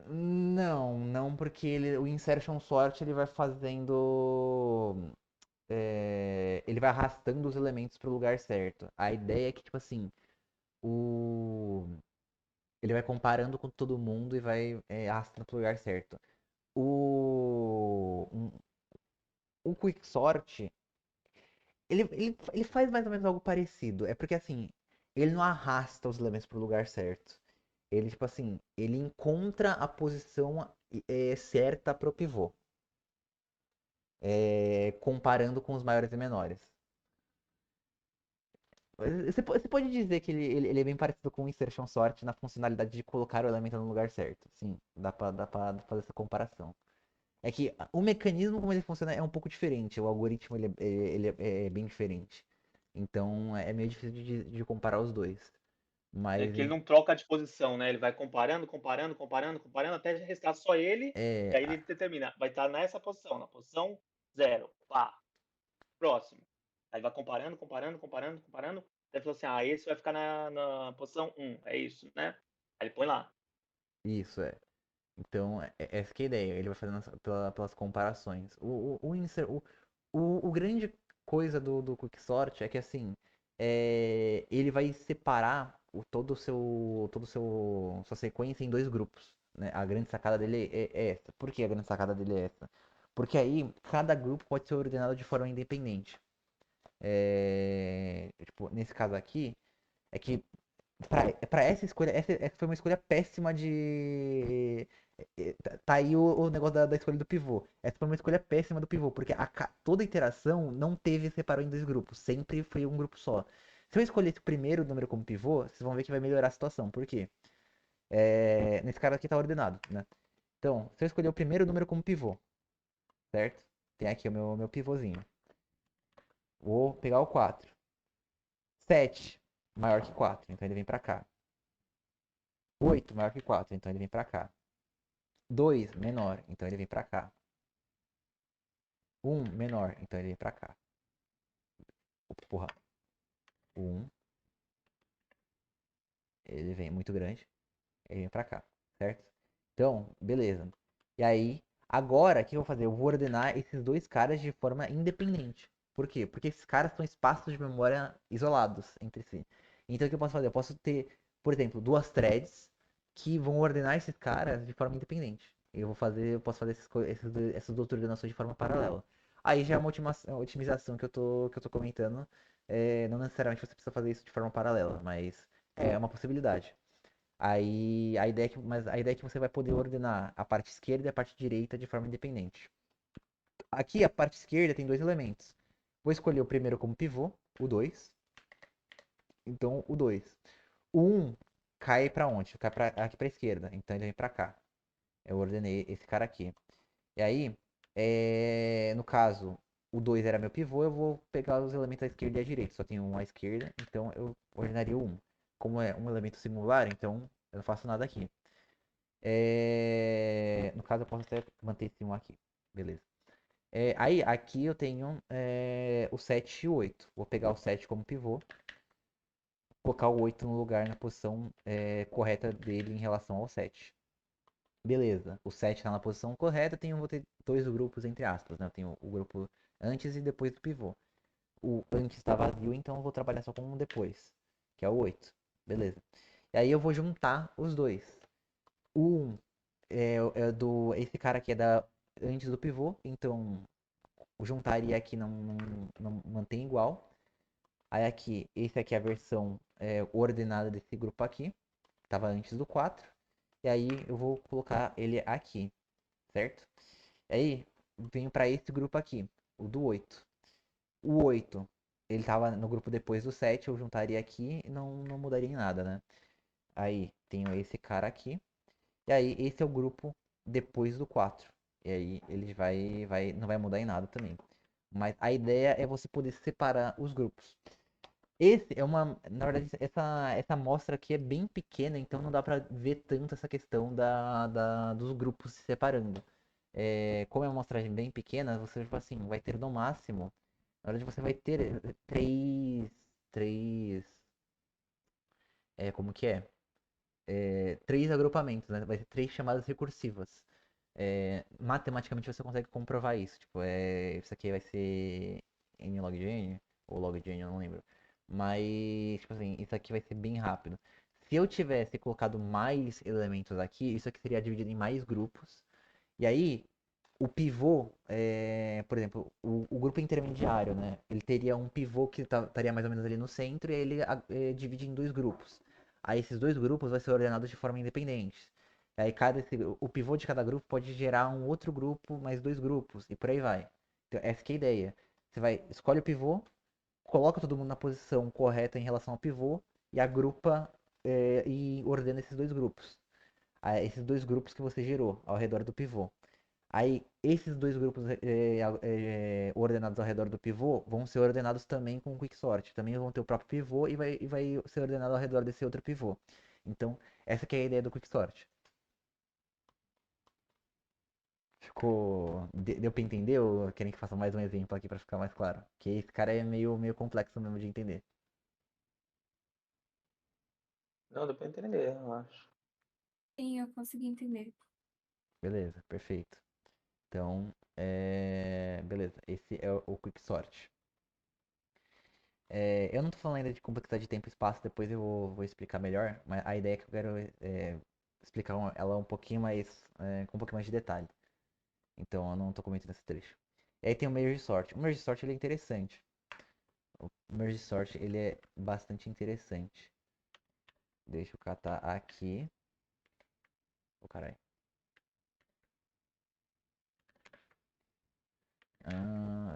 Não, porque o insertion sort ele vai fazendo. Ele vai arrastando os elementos pro lugar certo. A ideia é que, tipo assim, o. Ele vai comparando com todo mundo e vai arrastando pro lugar certo. O Quicksort, ele faz mais ou menos algo parecido. É porque assim, ele não arrasta os elementos pro lugar certo. Ele, tipo assim, ele encontra a posição certa pro pivô. Comparando com os maiores e menores. Você pode dizer que ele é bem parecido com o Insertion Sort na funcionalidade de colocar o elemento no lugar certo. Sim, dá pra fazer essa comparação. É que o mecanismo como ele funciona é um pouco diferente. O algoritmo ele é bem diferente. Então é meio difícil de comparar os dois.
É
Mas
que ele não troca de posição, né? Ele vai comparando, comparando, comparando, comparando, até restar só ele, e
é,
aí ele determina, vai estar nessa posição, na posição 0. Pá, próximo. Aí vai comparando, comparando, comparando, comparando. Aí ele falou assim: ah, esse vai ficar na posição 1, é isso, né? Aí ele põe lá.
isso é. Então, essa que é a ideia. Ele vai fazendo pelas comparações. O grande coisa do Quicksort é que, assim, ele vai separar sua sequência em dois grupos, né? A grande sacada dele é essa. Por que a grande sacada dele é essa? Porque aí cada grupo pode ser ordenado de forma independente. Tipo, nesse caso aqui, é que pra essa escolha, essa foi uma escolha péssima de. Tá aí o negócio da escolha do pivô. Essa foi uma escolha péssima do pivô, porque toda interação não teve separou em dois grupos, sempre foi um grupo só. Se eu escolhesse o primeiro número como pivô, vocês vão ver que vai melhorar a situação. Por quê? Nesse cara aqui tá ordenado, né? Então, se eu escolher o primeiro número como pivô, certo? Tem aqui o meu pivôzinho. Vou pegar o 4. 7 maior que 4, então ele vem pra cá. 8 maior que 4, então ele vem pra cá. 2 menor, então ele vem pra cá. 1 menor, então ele vem pra cá. Opa, porra. 1, ele vem muito grande, ele vem pra cá, certo? Então, beleza. E aí, agora, o que eu vou fazer? Eu vou ordenar esses dois caras de forma independente. Por quê? Porque esses caras são espaços de memória isolados entre si. Então, o que eu posso fazer? Eu posso ter, por exemplo, duas threads que vão ordenar esses caras de forma independente. Eu posso fazer essas duas ordenações de forma paralela. Aí já é uma otimização que eu tô comentando. Não necessariamente você precisa fazer isso de forma paralela, mas é uma possibilidade. Aí mas a ideia é que você vai poder ordenar a parte esquerda e a parte direita de forma independente. Aqui a parte esquerda tem dois elementos. Vou escolher o primeiro como pivô, o 2. Então o 2. O 1 cai para onde? Cai aqui para a esquerda. Então ele vem para cá. Eu ordenei esse cara aqui. E aí, no caso, o 2 era meu pivô, eu vou pegar os elementos à esquerda e à direita. Só tem um à esquerda, então eu ordenaria o 1. Como é um elemento singular, então eu não faço nada aqui. No caso, eu posso até manter esse 1 aqui. Beleza. Aí, aqui eu tenho o 7 e o 8. Vou pegar o 7 como pivô. Colocar o 8 no lugar, na posição correta dele em relação ao 7. Beleza. O 7 está na posição correta. Vou ter dois grupos, entre aspas. Né? Eu tenho o grupo antes e depois do pivô. O antes está vazio, então eu vou trabalhar só com um depois. Que é o 8. Beleza. E aí eu vou juntar os dois. O 1 esse cara aqui é da antes do pivô, então o juntaria aqui não mantém igual. Aí aqui, esse aqui é a versão ordenada desse grupo aqui, estava antes do 4. E aí eu vou colocar ele aqui, certo? E aí venho para esse grupo aqui, o do 8. O 8, ele estava no grupo depois do 7, eu juntaria aqui e não mudaria em nada, né? Aí tenho esse cara aqui. E aí, esse é o grupo depois do 4. E aí, ele não vai mudar em nada também. Mas a ideia é você poder separar os grupos. Na verdade, essa amostra aqui é bem pequena, então não dá pra ver tanto essa questão dos grupos se separando. Como é uma amostragem bem pequena, você, tipo assim, vai ter no máximo, na verdade você vai ter três, como que é? Três agrupamentos, né? Vai ter três chamadas recursivas. Matematicamente você consegue comprovar isso. Tipo, isso aqui vai ser n log de n, ou log de n, eu não lembro. Mas, tipo assim, isso aqui vai ser bem rápido. Se eu tivesse colocado mais elementos aqui, isso aqui seria dividido em mais grupos. E aí, o pivô, por exemplo, o grupo intermediário, né? Ele teria um pivô que estaria mais ou menos ali no centro e aí ele divide em dois grupos. Aí esses dois grupos vão ser ordenados de forma independente. Aí o pivô de cada grupo pode gerar um outro grupo, mais dois grupos, e por aí vai. Então, essa que é a ideia. Escolhe o pivô, coloca todo mundo na posição correta em relação ao pivô, e agrupa e ordena esses dois grupos. Aí, esses dois grupos que você gerou ao redor do pivô. Aí, esses dois grupos ordenados ao redor do pivô vão ser ordenados também com quicksort. Também vão ter o próprio pivô e vai ser ordenado ao redor desse outro pivô. Então, essa que é a ideia do quicksort. Deu pra entender ou querem que faça mais um exemplo aqui pra ficar mais claro? Que esse cara é meio complexo mesmo de entender.
Não, deu pra entender, eu acho.
Sim, eu consegui entender.
Beleza, perfeito. Então, beleza. Esse é o quicksort. Eu não tô falando ainda de complexidade de tempo e espaço, depois eu vou explicar melhor, mas a ideia é que eu quero explicar ela um pouquinho mais, com um pouquinho mais de detalhe. Então eu não tô comentando esse trecho. E aí tem o Merge Sort. O Merge Sort ele é interessante. O Merge Sort ele é bastante interessante. Deixa eu catar aqui. Ô, caralho.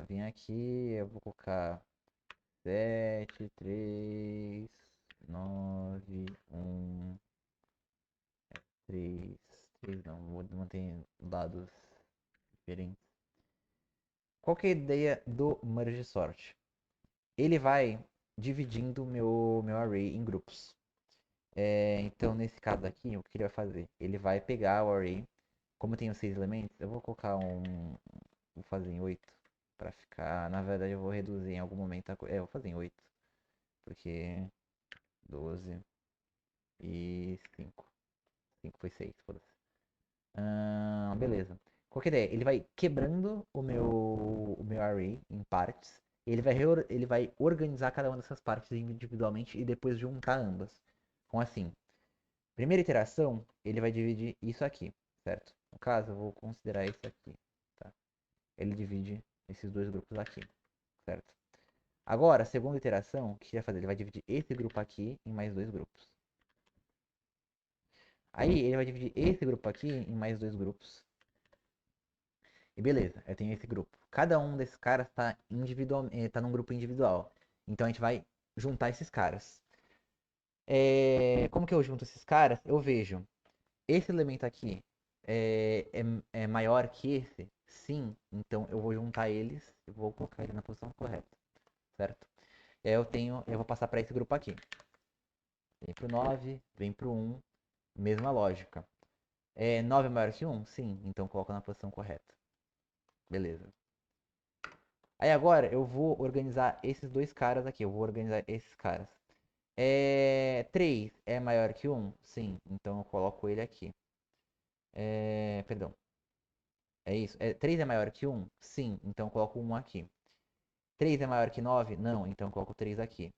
Vim aqui, eu vou colocar 7, 3, 9, 1, 3, 3 não, vou manter dados diferentes. Qual que é a ideia do Merge Sort? Ele vai dividindo meu array em grupos. Então, nesse caso aqui, o que ele vai fazer? Ele vai pegar o array, como eu tenho 6 elementos, eu vou colocar vou fazer em 8, para ficar, na verdade eu vou reduzir em algum momento, eu vou fazer em 8, porque 12 e 5, 5 foi 6, foda-se. Beleza. Qual que é a ideia? Ele vai quebrando o meu array em partes, ele vai organizar cada uma dessas partes individualmente e depois juntar ambas. Então, assim, primeira iteração, ele vai dividir isso aqui, certo? No caso, eu vou considerar isso aqui, tá? Ele divide esses dois grupos aqui, certo? Agora, a segunda iteração, o que ele vai fazer? Ele vai dividir esse grupo aqui em mais dois grupos. Aí, ele vai dividir esse grupo aqui em mais dois grupos. E beleza, eu tenho esse grupo. Cada um desses caras tá tá num grupo individual. Então, a gente vai juntar esses caras. Como que eu junto esses caras? Eu vejo esse elemento aqui é maior que esse? Sim. Então eu vou juntar eles e vou colocar ele na posição correta, certo? E aí eu vou passar para esse grupo aqui. Vem pro 9, vem pro 1, mesma lógica. 9 é maior que 1? Sim. Então coloca na posição correta. Beleza. Aí agora eu vou organizar esses dois caras aqui. Eu vou organizar esses caras. 3 é maior que 1? Sim. Então eu coloco ele aqui. Perdão. É isso? 3 é maior que 1? Sim, então eu coloco 1 aqui. 3 é maior que 9? Não, então eu coloco 3 aqui.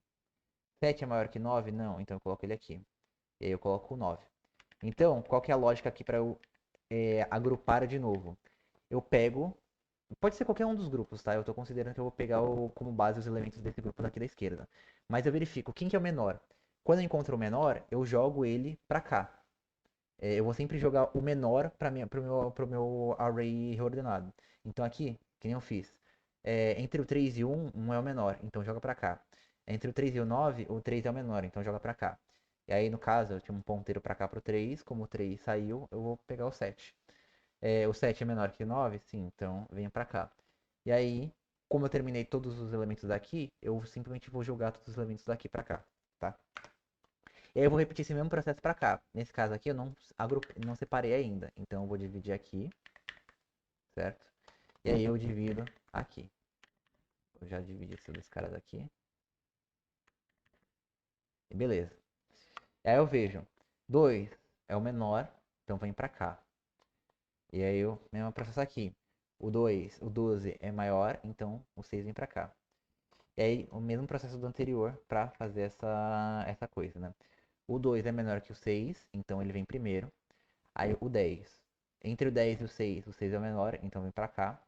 7 é maior que 9? Não, então eu coloco ele aqui. E aí eu coloco o 9. Então, qual que é a lógica aqui para eu agrupar de novo? Eu pego. Pode ser qualquer um dos grupos, tá? Eu tô considerando que eu vou pegar como base os elementos desse grupo daqui da esquerda. Mas eu verifico quem que é o menor. Quando eu encontro o menor, eu jogo ele pra cá. Eu vou sempre jogar o menor pro meu array reordenado. Então aqui, que nem eu fiz. Entre o 3 e o 1, 1 é o menor, então joga pra cá. Entre o 3 e o 9, o 3 é o menor, então joga pra cá. E aí, no caso, eu tinha um ponteiro pra cá pro 3, como o 3 saiu, eu vou pegar o 7. O 7 é menor que o 9? Sim, então venha pra cá. E aí, como eu terminei todos os elementos daqui, eu simplesmente vou jogar todos os elementos daqui pra cá, tá? E aí eu vou repetir esse mesmo processo para cá. Nesse caso aqui eu não separei ainda. Então eu vou dividir aqui, certo? E aí eu divido aqui. Eu já dividi esses dois caras aqui. E beleza. E aí eu vejo, 2 é o menor, então vem para cá. E aí eu, mesmo processo aqui. O 12 é maior, então o 6 vem para cá. E aí o mesmo processo do anterior para fazer essa coisa, né? O 2 é menor que o 6, então ele vem primeiro. Aí o 10. Entre o 10 e o 6 é o menor, então vem pra cá.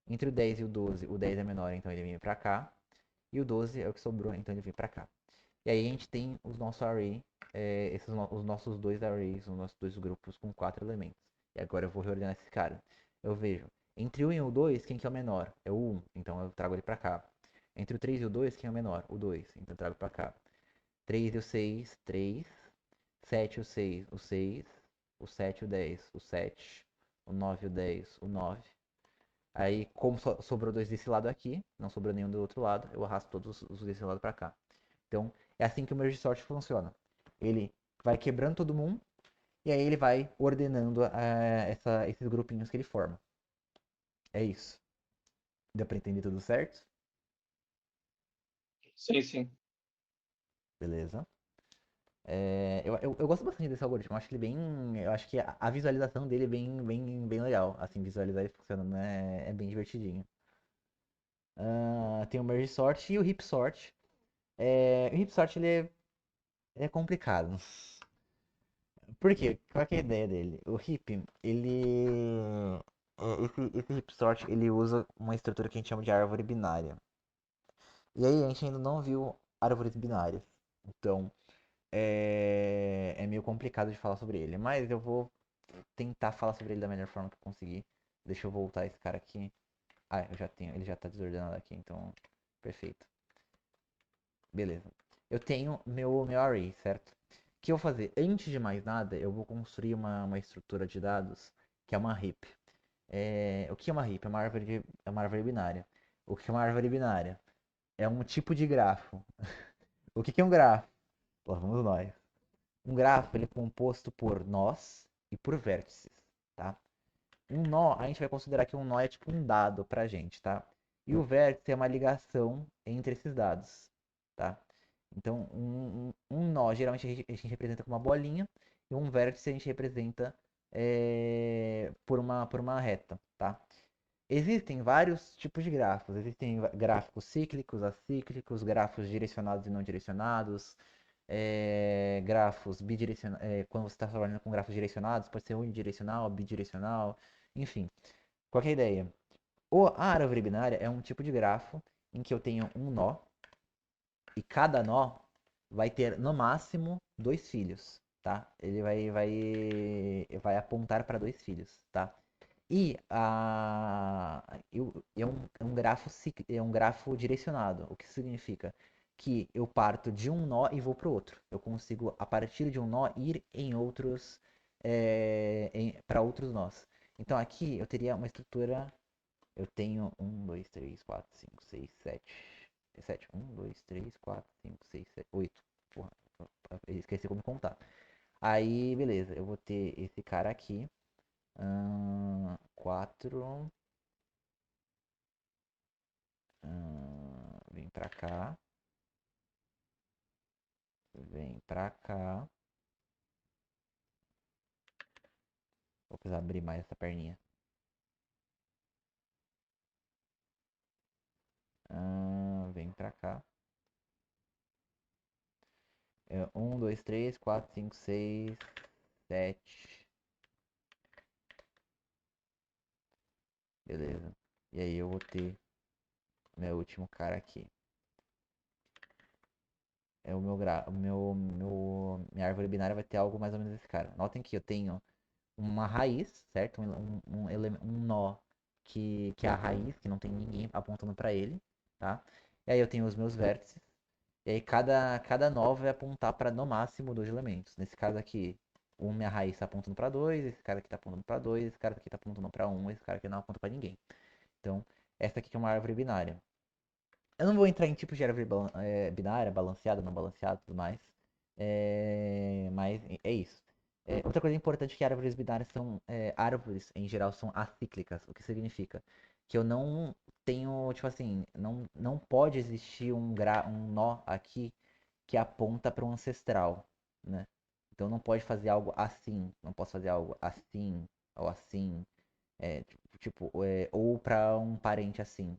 Entre o 10 e o 10 é menor, então ele vem pra cá. E o 12 é o que sobrou, então ele vem pra cá. E aí a gente tem os nossos array, os nossos dois arrays, os nossos dois grupos com 4 elementos. E agora eu vou reordenar esse cara. Eu vejo, entre o 1 e o 2, quem que é o menor? É o 1, então eu trago ele pra cá. Entre o 3 e o 2, quem é o menor? O 2, então eu trago pra cá. 3 e o 6, 3. 7 e o 6, o 6. O 7 e o 10, o 7. O 9 e o 10, o 9. Aí, como sobrou dois desse lado aqui, não sobrou nenhum do outro lado, eu arrasto todos os desse lado pra cá. Então, é assim que o Merge Sort funciona. Ele vai quebrando todo mundo, e aí ele vai ordenando esses grupinhos que ele forma. É isso. Deu pra entender tudo certo?
Sim, sim.
Beleza. Eu gosto bastante desse algoritmo. Eu acho que ele bem. Eu acho que a visualização dele é bem legal. Assim, visualizar ele funcionando, né? É bem divertidinho. Tem o Merge Sort e o Heap Sort. O heap sort ele é complicado. Por quê? Qual que é a ideia dele? O heap, esse heap sort, ele usa uma estrutura que a gente chama de árvore binária. E aí a gente ainda não viu árvores binárias. Então, é meio complicado de falar sobre ele. Mas eu vou tentar falar sobre ele da melhor forma que eu conseguir. Deixa eu voltar esse cara aqui. Ah, eu já tenho. Ele já tá desordenado aqui, então. Perfeito. Beleza. Eu tenho meu array, certo? O que eu vou fazer? Antes de mais nada, eu vou construir uma estrutura de dados que é uma heap. O que é uma heap? É uma árvore binária. O que é uma árvore binária? É um tipo de grafo. O que é um grafo? Lá vamos nós. Um grafo ele é composto por nós e por vértices, tá? Um nó, a gente vai considerar que um nó é tipo um dado pra gente, tá? E o vértice é uma ligação entre esses dados, tá? Então, um nó geralmente a gente representa com uma bolinha e um vértice a gente representa por uma reta, tá? Existem vários tipos de grafos. Existem gráficos cíclicos, acíclicos, grafos direcionados e não direcionados, grafos bidirecionais. Quando você está trabalhando com grafos direcionados, pode ser unidirecional, bidirecional, enfim. Qual que é a ideia? A árvore binária é um tipo de grafo em que eu tenho um nó e cada nó vai ter no máximo dois filhos, tá? Ele vai apontar para dois filhos, tá? E é um grafo, é um grafo direcionado, o que significa que eu parto de um nó e vou para o outro. Eu consigo, a partir de um nó, ir em outros, para outros nós. Então aqui eu teria uma estrutura. Eu tenho 1, 2, 3, 4, 5, 6, 7. 7. 1, 2, 3, 4, 5, 6, 7, 8. Porra, eu esqueci como contar. Aí, beleza, eu vou ter esse cara aqui. 4. Vem pra cá. Vem pra cá. Vou precisar abrir mais essa perninha. Vem pra cá. 1, 2, 3, 4, 5, 6, 7. Beleza. E aí eu vou ter meu último cara aqui. O minha árvore binária vai ter algo mais ou menos esse cara. Notem que eu tenho uma raiz, certo? Um nó que é a raiz, que não tem ninguém apontando para ele, tá? E aí eu tenho os meus vértices. E aí cada nó vai apontar para no máximo dois elementos. Nesse caso aqui, minha raiz está apontando para dois, esse cara aqui está apontando para dois, esse cara aqui está apontando para um, esse cara aqui não aponta para ninguém. Então, essa aqui que é uma árvore binária. Eu não vou entrar em tipos de árvore binária, balanceada, não balanceada e tudo mais. Mas é isso. Outra coisa importante é que árvores binárias são. Árvores, em geral, são acíclicas. O que significa? Que eu não tenho, tipo assim, não pode existir um nó aqui que aponta para um ancestral, né? Então não pode fazer algo assim, não posso fazer algo assim ou assim, ou para um parente assim.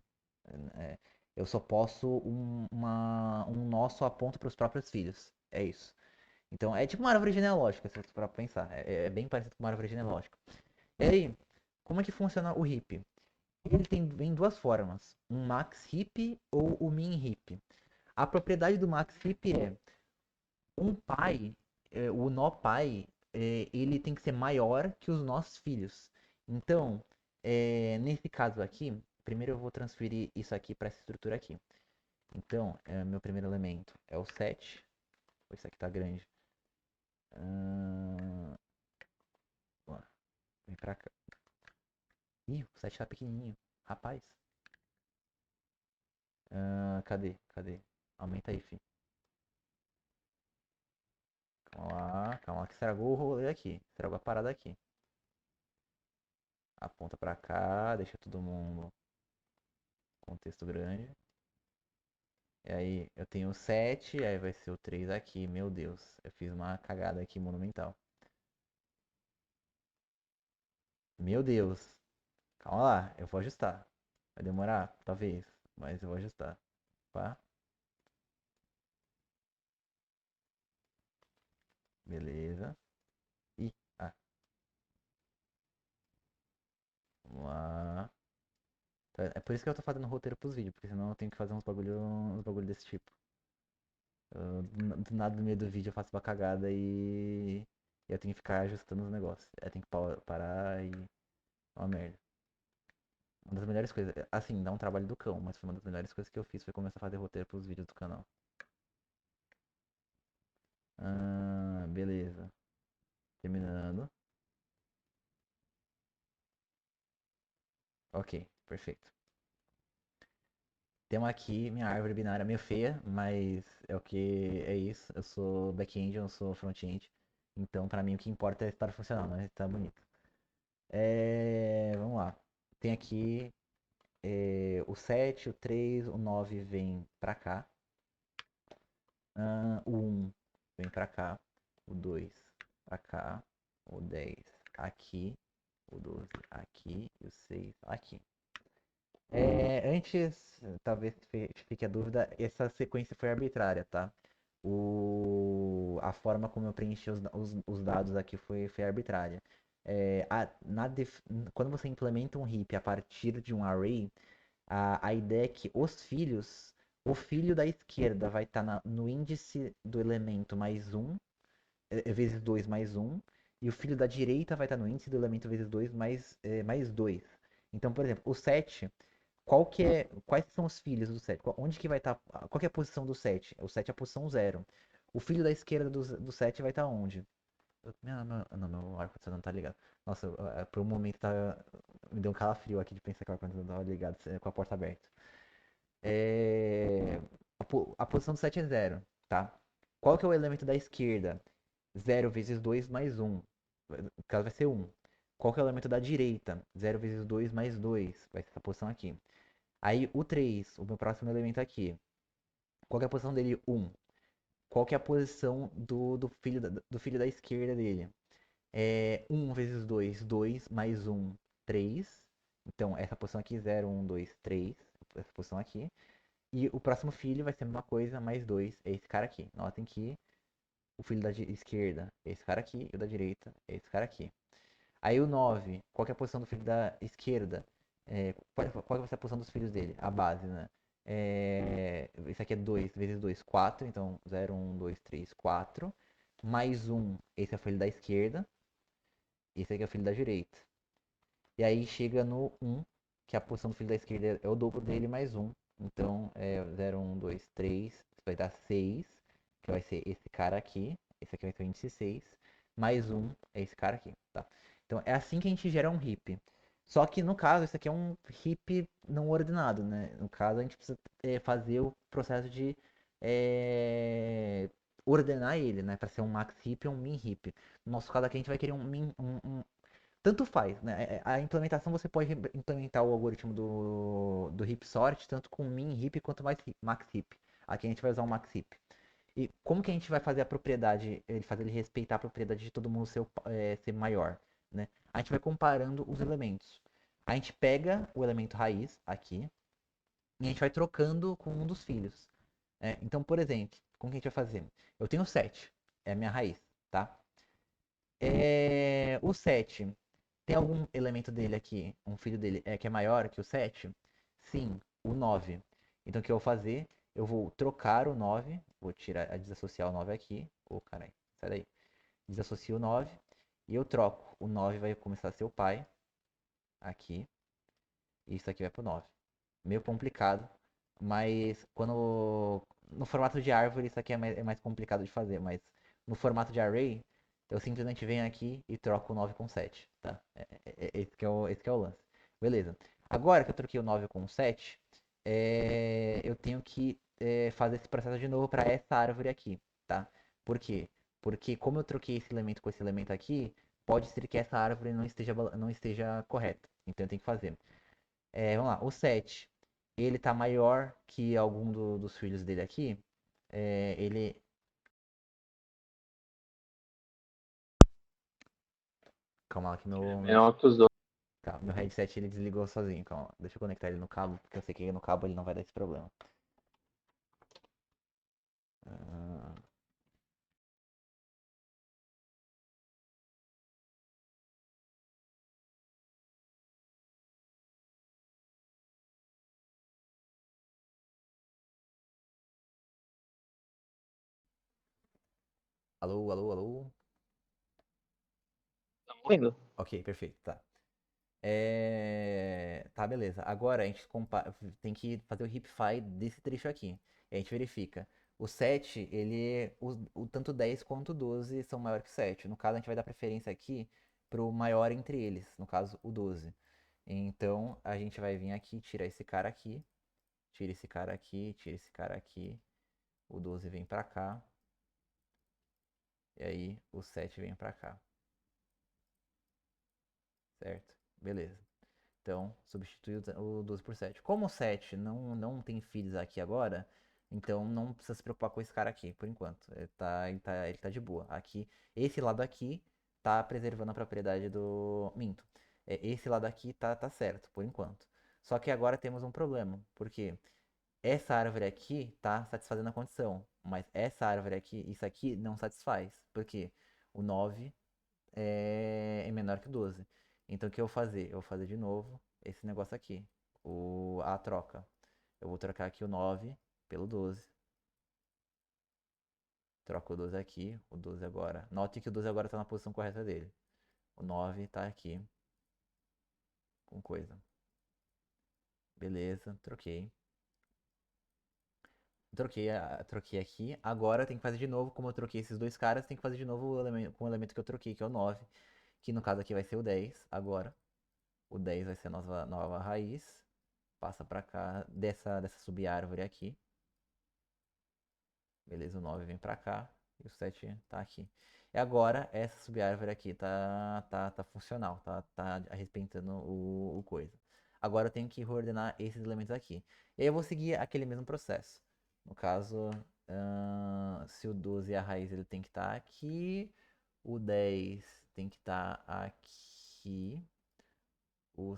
É, eu só posso um nó só aponta para os próprios filhos. É isso. Então é tipo uma árvore genealógica, se você for pensar. É bem parecido com uma árvore genealógica. E aí, como é que funciona o heap? Ele vem duas formas, um max heap ou o min heap. A propriedade do max heap é um pai, o nó pai, ele tem que ser maior que os nossos filhos. Então, nesse caso aqui, primeiro eu vou transferir isso aqui para essa estrutura aqui. Então, meu primeiro elemento é o 7. Isso aqui tá grande. Vem pra cá. Ih, o 7 tá pequenininho. Rapaz. Cadê? Cadê? Aumenta aí, fi. Calma lá que estragou o rolê aqui. Estragou a parada aqui. Aponta pra cá, deixa todo mundo com texto grande. E aí eu tenho o 7, aí vai ser o 3 aqui. Meu Deus, eu fiz uma cagada aqui monumental. Meu Deus. Calma lá, eu vou ajustar. Vai demorar, talvez, mas eu vou ajustar. Pá. Beleza. E, vamos lá. É por isso que eu tô fazendo roteiro pros vídeos, porque senão eu tenho que fazer uns bagulho desse tipo. Do nada no meio do vídeo eu faço uma cagada e eu tenho que ficar ajustando os negócios. Aí tem que parar e. Uma merda. Uma das melhores coisas. Assim, dá um trabalho do cão, mas foi uma das melhores coisas que eu fiz foi começar a fazer roteiro pros vídeos do canal. Beleza. Terminando. Ok, perfeito. Temos aqui minha árvore binária meio feia, mas é o que é isso. Eu sou back-end, eu não sou front-end. Então, pra mim, o que importa é estar funcional, né? Tá bonito. Vamos lá. Tem aqui o 7, o 3, o 9 vem pra cá. O 1 vem pra cá. O 2 pra cá. O 10 aqui. O 12 aqui. E o 6 aqui. Antes, talvez fique a dúvida, essa sequência foi arbitrária, tá? A forma como eu preenchi os dados aqui foi arbitrária. Quando você implementa um heap a partir de um array, a ideia é que o filho da esquerda vai estar no índice do elemento mais um vezes 2 mais um e o filho da direita vai estar no índice do elemento vezes 2 mais 2. Então, por exemplo, o 7 quais são os filhos do 7? Onde que vai estar, qual que é a posição do 7? O 7 é a posição 0. O filho da esquerda do 7 vai estar onde? Meu ar-condicionado não tá ligado. Nossa, por um momento me deu um calafrio aqui de pensar que o ar-condicionado tava ligado com a porta aberta. A posição do 7 é 0, tá? Qual que é o elemento da esquerda? 0 vezes 2 mais 1. No caso vai ser 1. Qual que é o elemento da direita? 0 vezes 2 mais 2. Vai ser essa posição aqui. Aí o 3, o meu próximo elemento aqui. Qual que é a posição dele? 1. Qual que é a posição do filho da esquerda dele? 1 vezes 2, 2 mais 1, 3. Então, essa posição aqui, 0, 1, 2, 3. Essa posição aqui. E o próximo filho vai ser a mesma coisa, mais 2. É esse cara aqui. Notem que o filho da esquerda é esse cara aqui. E o da direita é esse cara aqui. Aí o 9, qual que é a posição do filho da esquerda? Qual vai ser a posição dos filhos dele? A base, né? Esse aqui é 2 vezes 2, 4. Então, 0, 1, 2, 3, 4. Mais 1, esse é o filho da esquerda. Esse aqui é o filho da direita. E aí chega no 1, que a posição do filho da esquerda é o dobro dele mais 1. Então, 0, 1, 2, 3. Isso vai dar 6, que vai ser esse cara aqui. Esse aqui vai ser o índice 6. Mais 1 é esse cara aqui, tá? Então, é assim que a gente gera um heap. Só que, no caso, isso aqui é um heap não ordenado, né? No caso, a gente precisa fazer o processo de ordenar ele, né? Para ser um max heap ou um min heap. No nosso caso aqui, a gente vai querer tanto faz, né? A implementação você pode implementar o algoritmo do heap sort tanto com min heap quanto max heap. Aqui a gente vai usar um max heap. E como que a gente vai fazer a propriedade, fazer ele respeitar a propriedade de todo mundo ser maior, né? A gente vai comparando os elementos. A gente pega o elemento raiz aqui e a gente vai trocando com um dos filhos. Então, por exemplo, como que a gente vai fazer? Eu tenho 7, é a minha raiz, tá? O 7 tem algum elemento dele aqui, um filho dele, que é maior que o 7? Sim, o 9. Então o que eu vou fazer? Eu vou trocar o 9, vou desassociar o 9 aqui. Caralho, sai daí. Desassocio o 9 e eu troco. O 9 vai começar a ser o pai, aqui, e isso aqui vai pro 9. Meio complicado, mas no formato de árvore isso aqui é mais complicado de fazer, mas no formato de array, eu simplesmente venho aqui e troco o 9 com 7, tá? Esse que é o lance. Beleza. Agora que eu troquei o 9 com o 7, eu tenho que fazer esse processo de novo para essa árvore aqui, tá? Por quê? Porque como eu troquei esse elemento com esse elemento aqui, pode ser que essa árvore não esteja correta. Então eu tenho que fazer. Vamos lá, o 7, ele tá maior que algum dos filhos dele aqui. Ele. Calma lá que
Menor que os dois.
Tá, meu headset ele desligou sozinho. Calma, deixa eu conectar ele no cabo, porque eu sei que no cabo ele não vai dar esse problema. Ah, Alô, alô, alô.
Tá ouvindo?
Ok, perfeito, tá. Tá, beleza. Agora a gente tem que fazer o hipfy desse trecho aqui. E a gente verifica. O 7, tanto 10 quanto 12 são maior que o 7. No caso, a gente vai dar preferência aqui pro maior entre eles. No caso, o 12. Então, a gente vai vir aqui, tira esse cara aqui. Tira esse cara aqui, tira esse cara aqui. O 12 vem pra cá. E aí, o 7 vem pra cá. Certo? Beleza. Então, substitui o 12 por 7. Como o 7 não tem filhos aqui agora, então não precisa se preocupar com esse cara aqui, por enquanto. Ele tá de boa. Aqui, esse lado aqui tá preservando a propriedade do Minto. Esse lado aqui tá certo, por enquanto. Só que agora temos um problema, porque essa árvore aqui tá satisfazendo a condição, mas essa árvore aqui, isso aqui não satisfaz, porque o 9 é menor que o 12. Então o que eu vou fazer? Eu vou fazer de novo esse negócio aqui, a troca. Eu vou trocar aqui o 9 pelo 12. Troco o 12 aqui, o 12 agora. Note que o 12 agora está na posição correta dele. O 9 está aqui com coisa. Beleza, troquei. Troquei aqui. Agora tem que fazer de novo, como eu troquei esses dois caras, tem que fazer de novo com o elemento que eu troquei, que é o 9. Que no caso aqui vai ser o 10 agora. O 10 vai ser a nova raiz. Passa pra cá dessa subárvore aqui. Beleza, o 9 vem pra cá. E o 7 tá aqui. E agora essa subárvore aqui tá funcional. Tá arrebentando o coisa. Agora eu tenho que reordenar esses elementos aqui. E aí eu vou seguir aquele mesmo processo. No caso, se o 12 é a raiz, ele tem que estar aqui. O 10 tem que estar aqui. O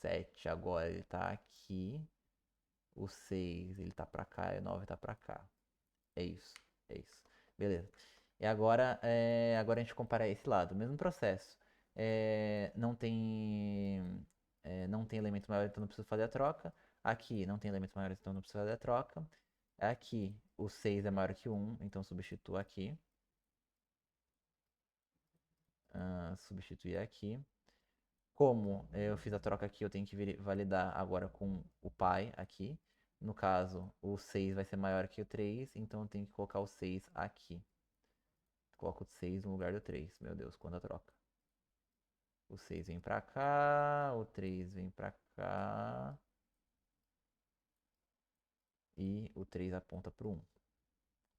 7 agora ele tá aqui. O 6 ele tá pra cá e o 9 tá pra cá. É isso, é isso. Beleza. E agora a gente compara esse lado. Mesmo processo. Não tem elemento maior, então não preciso fazer a troca. Aqui não tem elemento maior, então não preciso fazer a troca. Aqui o 6 é maior que 1, então substituo aqui. Substituir aqui. Como eu fiz a troca aqui, eu tenho que validar agora com o pai aqui. No caso, o 6 vai ser maior que o 3, então eu tenho que colocar o 6 aqui. Coloco o 6 no lugar do 3. Meu Deus, quanta troca. O 6 vem pra cá, o 3 vem pra cá. E o 3 aponta pro 1.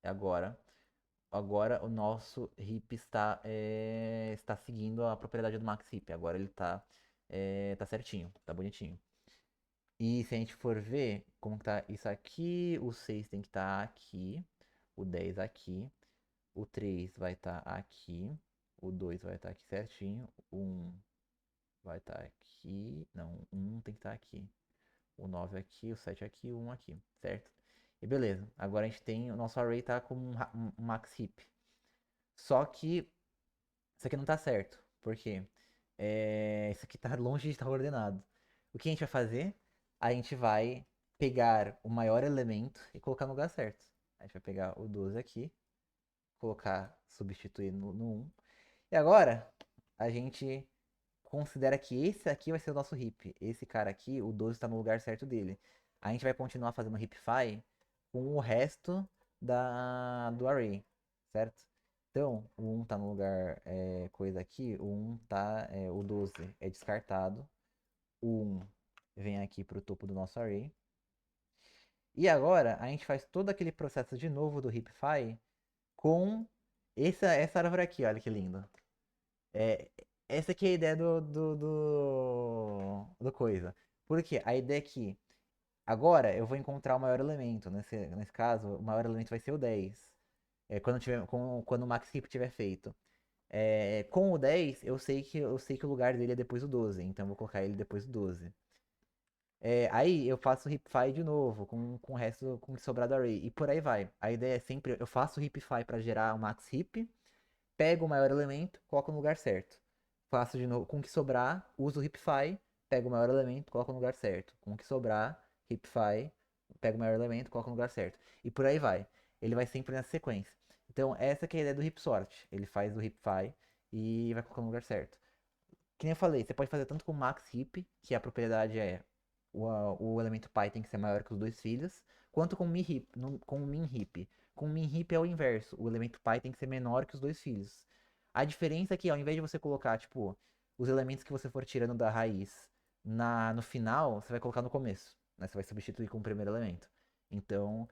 Agora o nosso heap está seguindo a propriedade do max heap. Agora ele tá certinho, tá bonitinho. E se a gente for ver como tá isso aqui, o 6 tem que estar aqui, o 10 aqui, o 3 vai estar aqui, o 2 vai estar aqui certinho, o 1 vai estar aqui, não, o 1 tem que estar aqui, o 9 aqui, o 7 aqui, o 1 aqui, certo? E beleza, agora a gente tem, o nosso array tá com um max heap. Só que isso aqui não tá certo, porque isso aqui tá longe de estar ordenado. O que a gente vai fazer? A gente vai pegar o maior elemento e colocar no lugar certo. A gente vai pegar o 12 aqui, substituir no 1. E agora, a gente considera que esse aqui vai ser o nosso heap. Esse cara aqui, o 12 está no lugar certo dele. A gente vai continuar fazendo heapify com o resto do array, certo? Então, o 1 tá no lugar coisa aqui, o 12 é descartado, o 1 vem aqui para o topo do nosso array. E agora a gente faz todo aquele processo de novo do heapify com essa árvore aqui, olha que lindo. Essa aqui é a ideia do coisa. Porque a ideia é que agora eu vou encontrar o maior elemento. Nesse caso, o maior elemento vai ser o 10. Quando o max heap tiver feito. Com o 10, eu sei que o lugar dele é depois do 12. Então eu vou colocar ele depois do 12. Aí eu faço o heapify de novo, com o resto, com o que sobrar do array. E por aí vai. A ideia é sempre, eu faço o heapify para gerar o max heap, pego o maior elemento, coloco no lugar certo. Faço de novo, com o que sobrar, uso o heapify, pego o maior elemento, coloco no lugar certo. Com o que sobrar, heapify, pego o maior elemento, coloco no lugar certo. E por aí vai. Ele vai sempre nessa sequência. Então, essa que é a ideia do heap sort. Ele faz do heapify e vai colocar no lugar certo. Que nem eu falei, você pode fazer tanto com max heap, que a propriedade é o elemento pi tem que ser maior que os dois filhos, quanto com min heap. Com min heap. Com min heap é o inverso, o elemento pi tem que ser menor que os dois filhos. A diferença é que ao invés de você colocar, tipo, os elementos que você for tirando da raiz no final, você vai colocar no começo, né? Você vai substituir com o primeiro elemento. Então,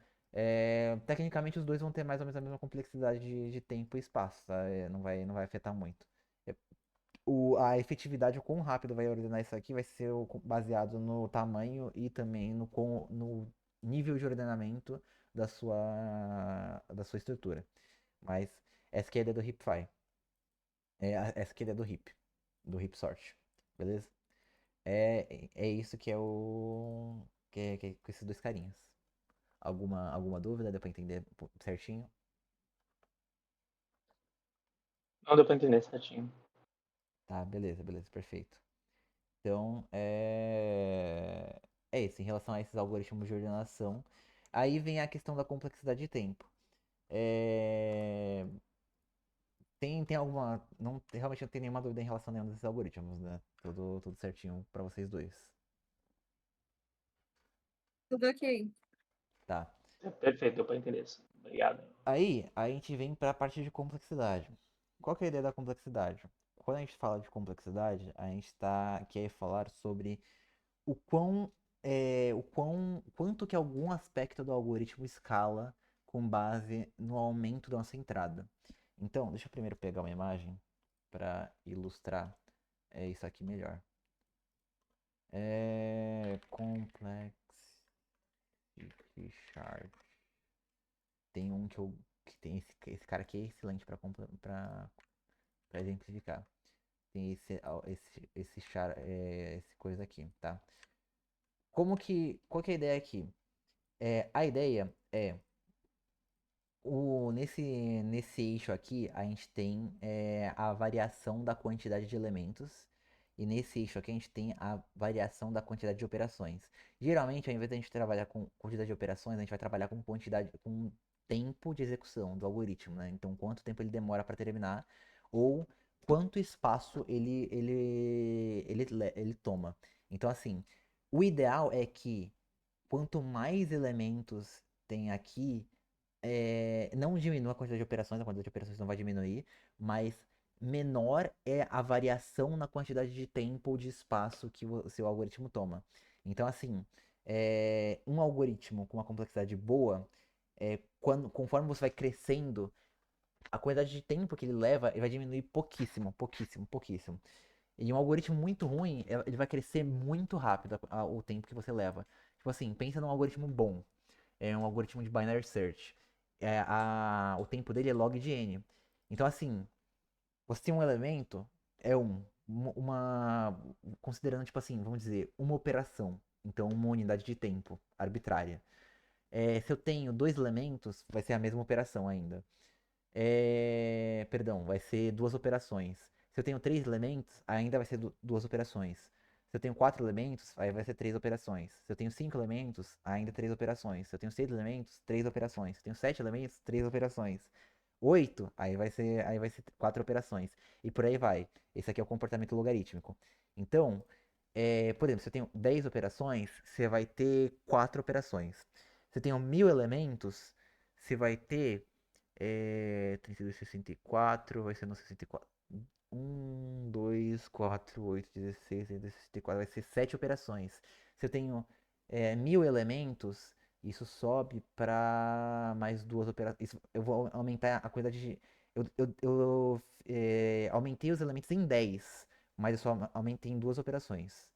tecnicamente os dois vão ter mais ou menos a mesma complexidade de tempo e espaço, tá? Não vai afetar muito. A efetividade, o quão rápido vai ordenar isso aqui, vai ser baseado no tamanho e também no nível de ordenamento da sua estrutura. Mas essa aqui é a ideia do heapify. Essa aqui é a ideia do heap sort. Beleza? É isso que é o. Que é com esses dois carinhas. Alguma dúvida? Deu pra entender certinho?
Não deu pra entender certinho.
Tá, beleza, perfeito. Então, é isso. Em relação a esses algoritmos de ordenação, aí vem a questão da complexidade de tempo. É, tem alguma. Não, realmente não tem nenhuma dúvida em relação a nenhum desses algoritmos, né? Tudo certinho pra vocês dois.
Tudo ok.
Tá.
Perfeito, deu pra entender isso. Obrigado.
Aí, a gente vem para a parte de complexidade. Qual que é a ideia da complexidade? Quando a gente fala de complexidade, a gente quer falar sobre quanto que algum aspecto do algoritmo escala com base no aumento da nossa entrada. Então, deixa eu primeiro pegar uma imagem para ilustrar isso aqui melhor. Complex chart. Tem um que tem esse cara aqui é excelente para exemplificar. Tem esse coisa aqui, tá? Qual que é a ideia aqui? A ideia é nesse eixo aqui a gente tem a variação da quantidade de elementos e nesse eixo aqui a gente tem a variação da quantidade de operações. Geralmente, ao invés de a gente trabalhar com quantidade de operações, a gente vai trabalhar com tempo de execução do algoritmo, né? Então, quanto tempo ele demora para terminar ou quanto espaço ele toma. Então, assim, o ideal é que quanto mais elementos tem aqui, não diminua a quantidade de operações não vai diminuir, mas menor é a variação na quantidade de tempo ou de espaço que o seu algoritmo toma. Então, assim, um algoritmo com uma complexidade boa, conforme você vai crescendo, a quantidade de tempo que ele leva ele vai diminuir pouquíssimo, pouquíssimo, pouquíssimo. E um algoritmo muito ruim, ele vai crescer muito rápido o tempo que você leva. Tipo assim, pensa num algoritmo bom. É um algoritmo de binary search. O tempo dele é log de n. Então, assim, você tem um elemento, considerando, tipo assim, vamos dizer, uma operação. Então, uma unidade de tempo arbitrária. Se eu tenho dois elementos, vai ser a mesma operação ainda. Perdão, vai ser duas operações. Se eu tenho três elementos, ainda vai ser duas operações. Se eu tenho quatro elementos, aí vai ser três operações. Se eu tenho cinco elementos, ainda três operações. Se eu tenho seis elementos, três operações. Se eu tenho sete elementos, três operações. Oito, aí vai ser quatro operações. E por aí vai. Esse aqui é o comportamento logarítmico. Então, por exemplo, se eu tenho 10 operações, você vai ter quatro operações. Se eu tenho 1000 elementos, você vai ter 32, 64, vai ser no 64. 1, 2, 4, 8, 16, 64, vai ser 7 operações. Se eu tenho 1000 elementos, isso sobe para mais duas operações. Eu vou aumentar a quantidade de. Eu aumentei os elementos em 10, mas eu só aumentei em duas operações.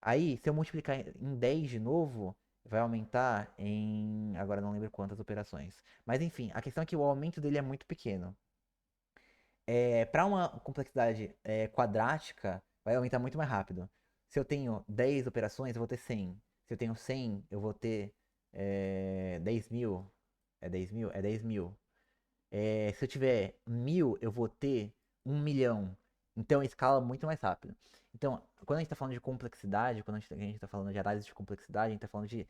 Aí, se eu multiplicar em 10 de novo, vai aumentar em. Agora não lembro quantas operações. Mas enfim, a questão é que o aumento dele é muito pequeno. Para uma complexidade quadrática, vai aumentar muito mais rápido. Se eu tenho 10 operações, eu vou ter 100. Se eu tenho 100, eu vou ter 10 mil. É 10 mil? É 10 mil. Se eu tiver 1000, eu vou ter 1 milhão. Então escala muito mais rápido. Então, quando a gente está falando de complexidade, quando a gente está falando de análise de complexidade, a gente está falando de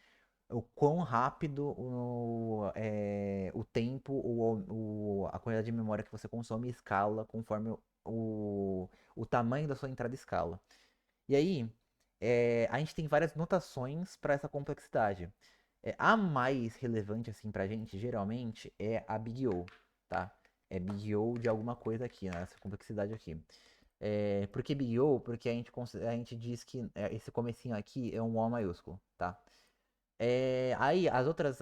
o quão rápido o tempo, a quantidade de memória que você consome escala conforme o tamanho da sua entrada escala. E aí, a gente tem várias notações para essa complexidade. A mais relevante, assim, pra gente, geralmente, é a Big O, tá? É Big O de alguma coisa aqui, né? Essa complexidade aqui. Por que Big O? Porque a gente diz que esse comecinho aqui é um O maiúsculo, tá? Aí, as outras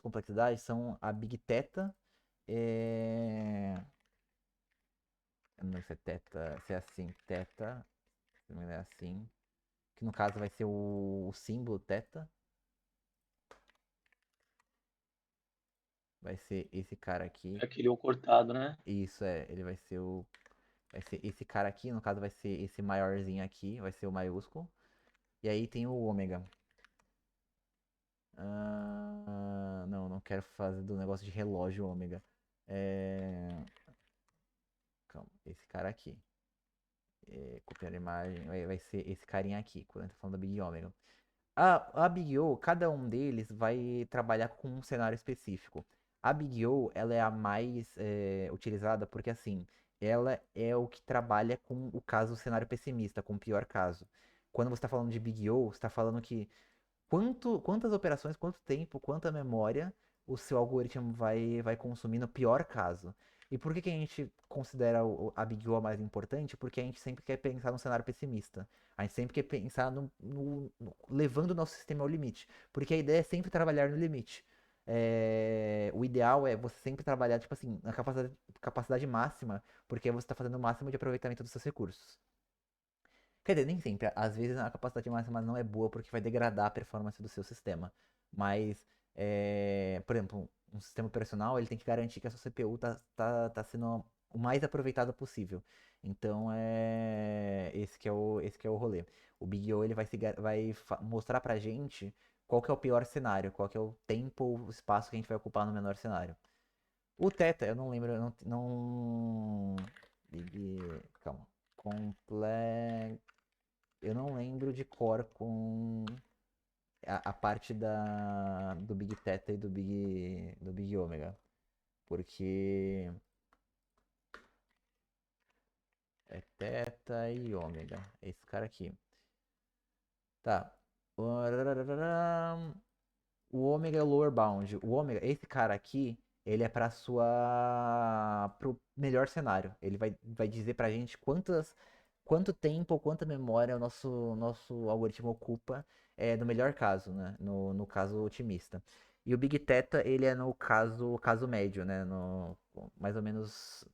complexidades são a Big Theta, eu não sei se é Theta, se é assim, Theta, se não é assim, que no caso vai ser o símbolo θ, vai ser esse cara aqui.
Aquele O cortado, né?
Isso ele vai ser esse cara aqui, no caso vai ser esse maiorzinho aqui, vai ser o maiúsculo. E aí tem o ômega. Não, não quero fazer do negócio de relógio ômega. Calma, esse cara aqui. Copiar a imagem, vai ser esse carinha aqui, quando a gente tá falando da Big Ômega. A Big O, cada um deles vai trabalhar com um cenário específico. A Big O, ela é a mais utilizada porque, assim, ela é o que trabalha com o caso, o cenário pessimista, com o pior caso. Quando você está falando de Big O, você está falando que quantas operações, quanto tempo, quanta memória o seu algoritmo vai consumir no pior caso. E por que que a gente considera a Big O a mais importante? Porque a gente sempre quer pensar num cenário pessimista. A gente sempre quer pensar levando o nosso sistema ao limite. Porque a ideia é sempre trabalhar no limite. O ideal é você sempre trabalhar, tipo assim, na capacidade máxima, porque você está fazendo o máximo de aproveitamento dos seus recursos. Quer dizer, nem sempre. Às vezes a capacidade máxima não é boa porque vai degradar a performance do seu sistema. Mas, por exemplo, um sistema operacional ele tem que garantir que a sua CPU tá sendo o mais aproveitada possível. Então, esse que é o rolê. O Big O ele mostrar pra gente qual que é o pior cenário, qual que é o tempo ou o espaço que a gente vai ocupar no menor cenário. O Theta, eu não lembro, Big, calma. Complex. Eu não lembro de cor com a parte do Big Theta e do Big Omega. Porque é Theta e Ômega. Esse cara aqui. Tá. O Ômega é o lower bound. O Ômega, esse cara aqui, ele é pro melhor cenário. Ele vai dizer pra gente quanto tempo ou quanta memória o nosso algoritmo ocupa no melhor caso, né? No caso otimista. E o Big Theta, ele é no caso médio, né? Mais ou menos.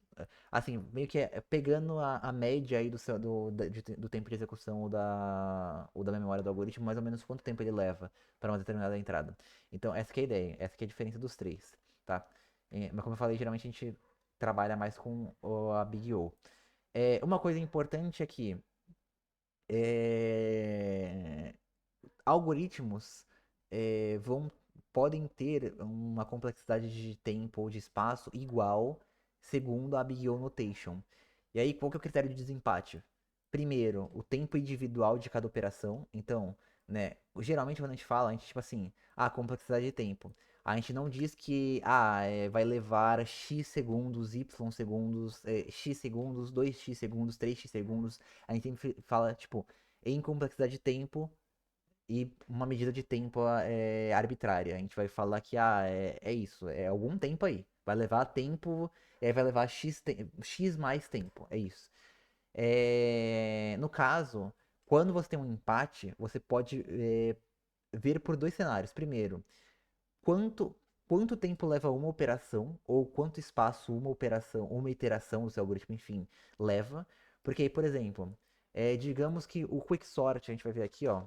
Assim, meio que pegando a média aí do tempo de execução ou da memória do algoritmo, mais ou menos quanto tempo ele leva para uma determinada entrada. Então, essa que é a ideia, essa que é a diferença dos três, tá? Mas como eu falei, geralmente a gente trabalha mais com a Big O. Uma coisa importante é que é, algoritmos podem ter uma complexidade de tempo ou de espaço igual segundo a Big O Notation. E aí, qual que é o critério de desempate? Primeiro, o tempo individual de cada operação. Então, né, geralmente quando a gente fala, a gente tipo assim, complexidade de tempo. A gente não diz que vai levar X segundos, Y segundos, X segundos, 2X segundos, 3X segundos. A gente sempre fala, tipo, em complexidade de tempo e uma medida de tempo arbitrária. A gente vai falar que é isso, é algum tempo aí. Vai levar tempo, vai levar X mais tempo, é isso. No caso, quando você tem um empate, você pode ver por dois cenários. Primeiro, quanto, quanto tempo leva uma operação, ou quanto espaço uma operação, uma iteração do seu algoritmo, enfim, leva. Porque aí, por exemplo, digamos que o quicksort, a gente vai ver aqui, ó.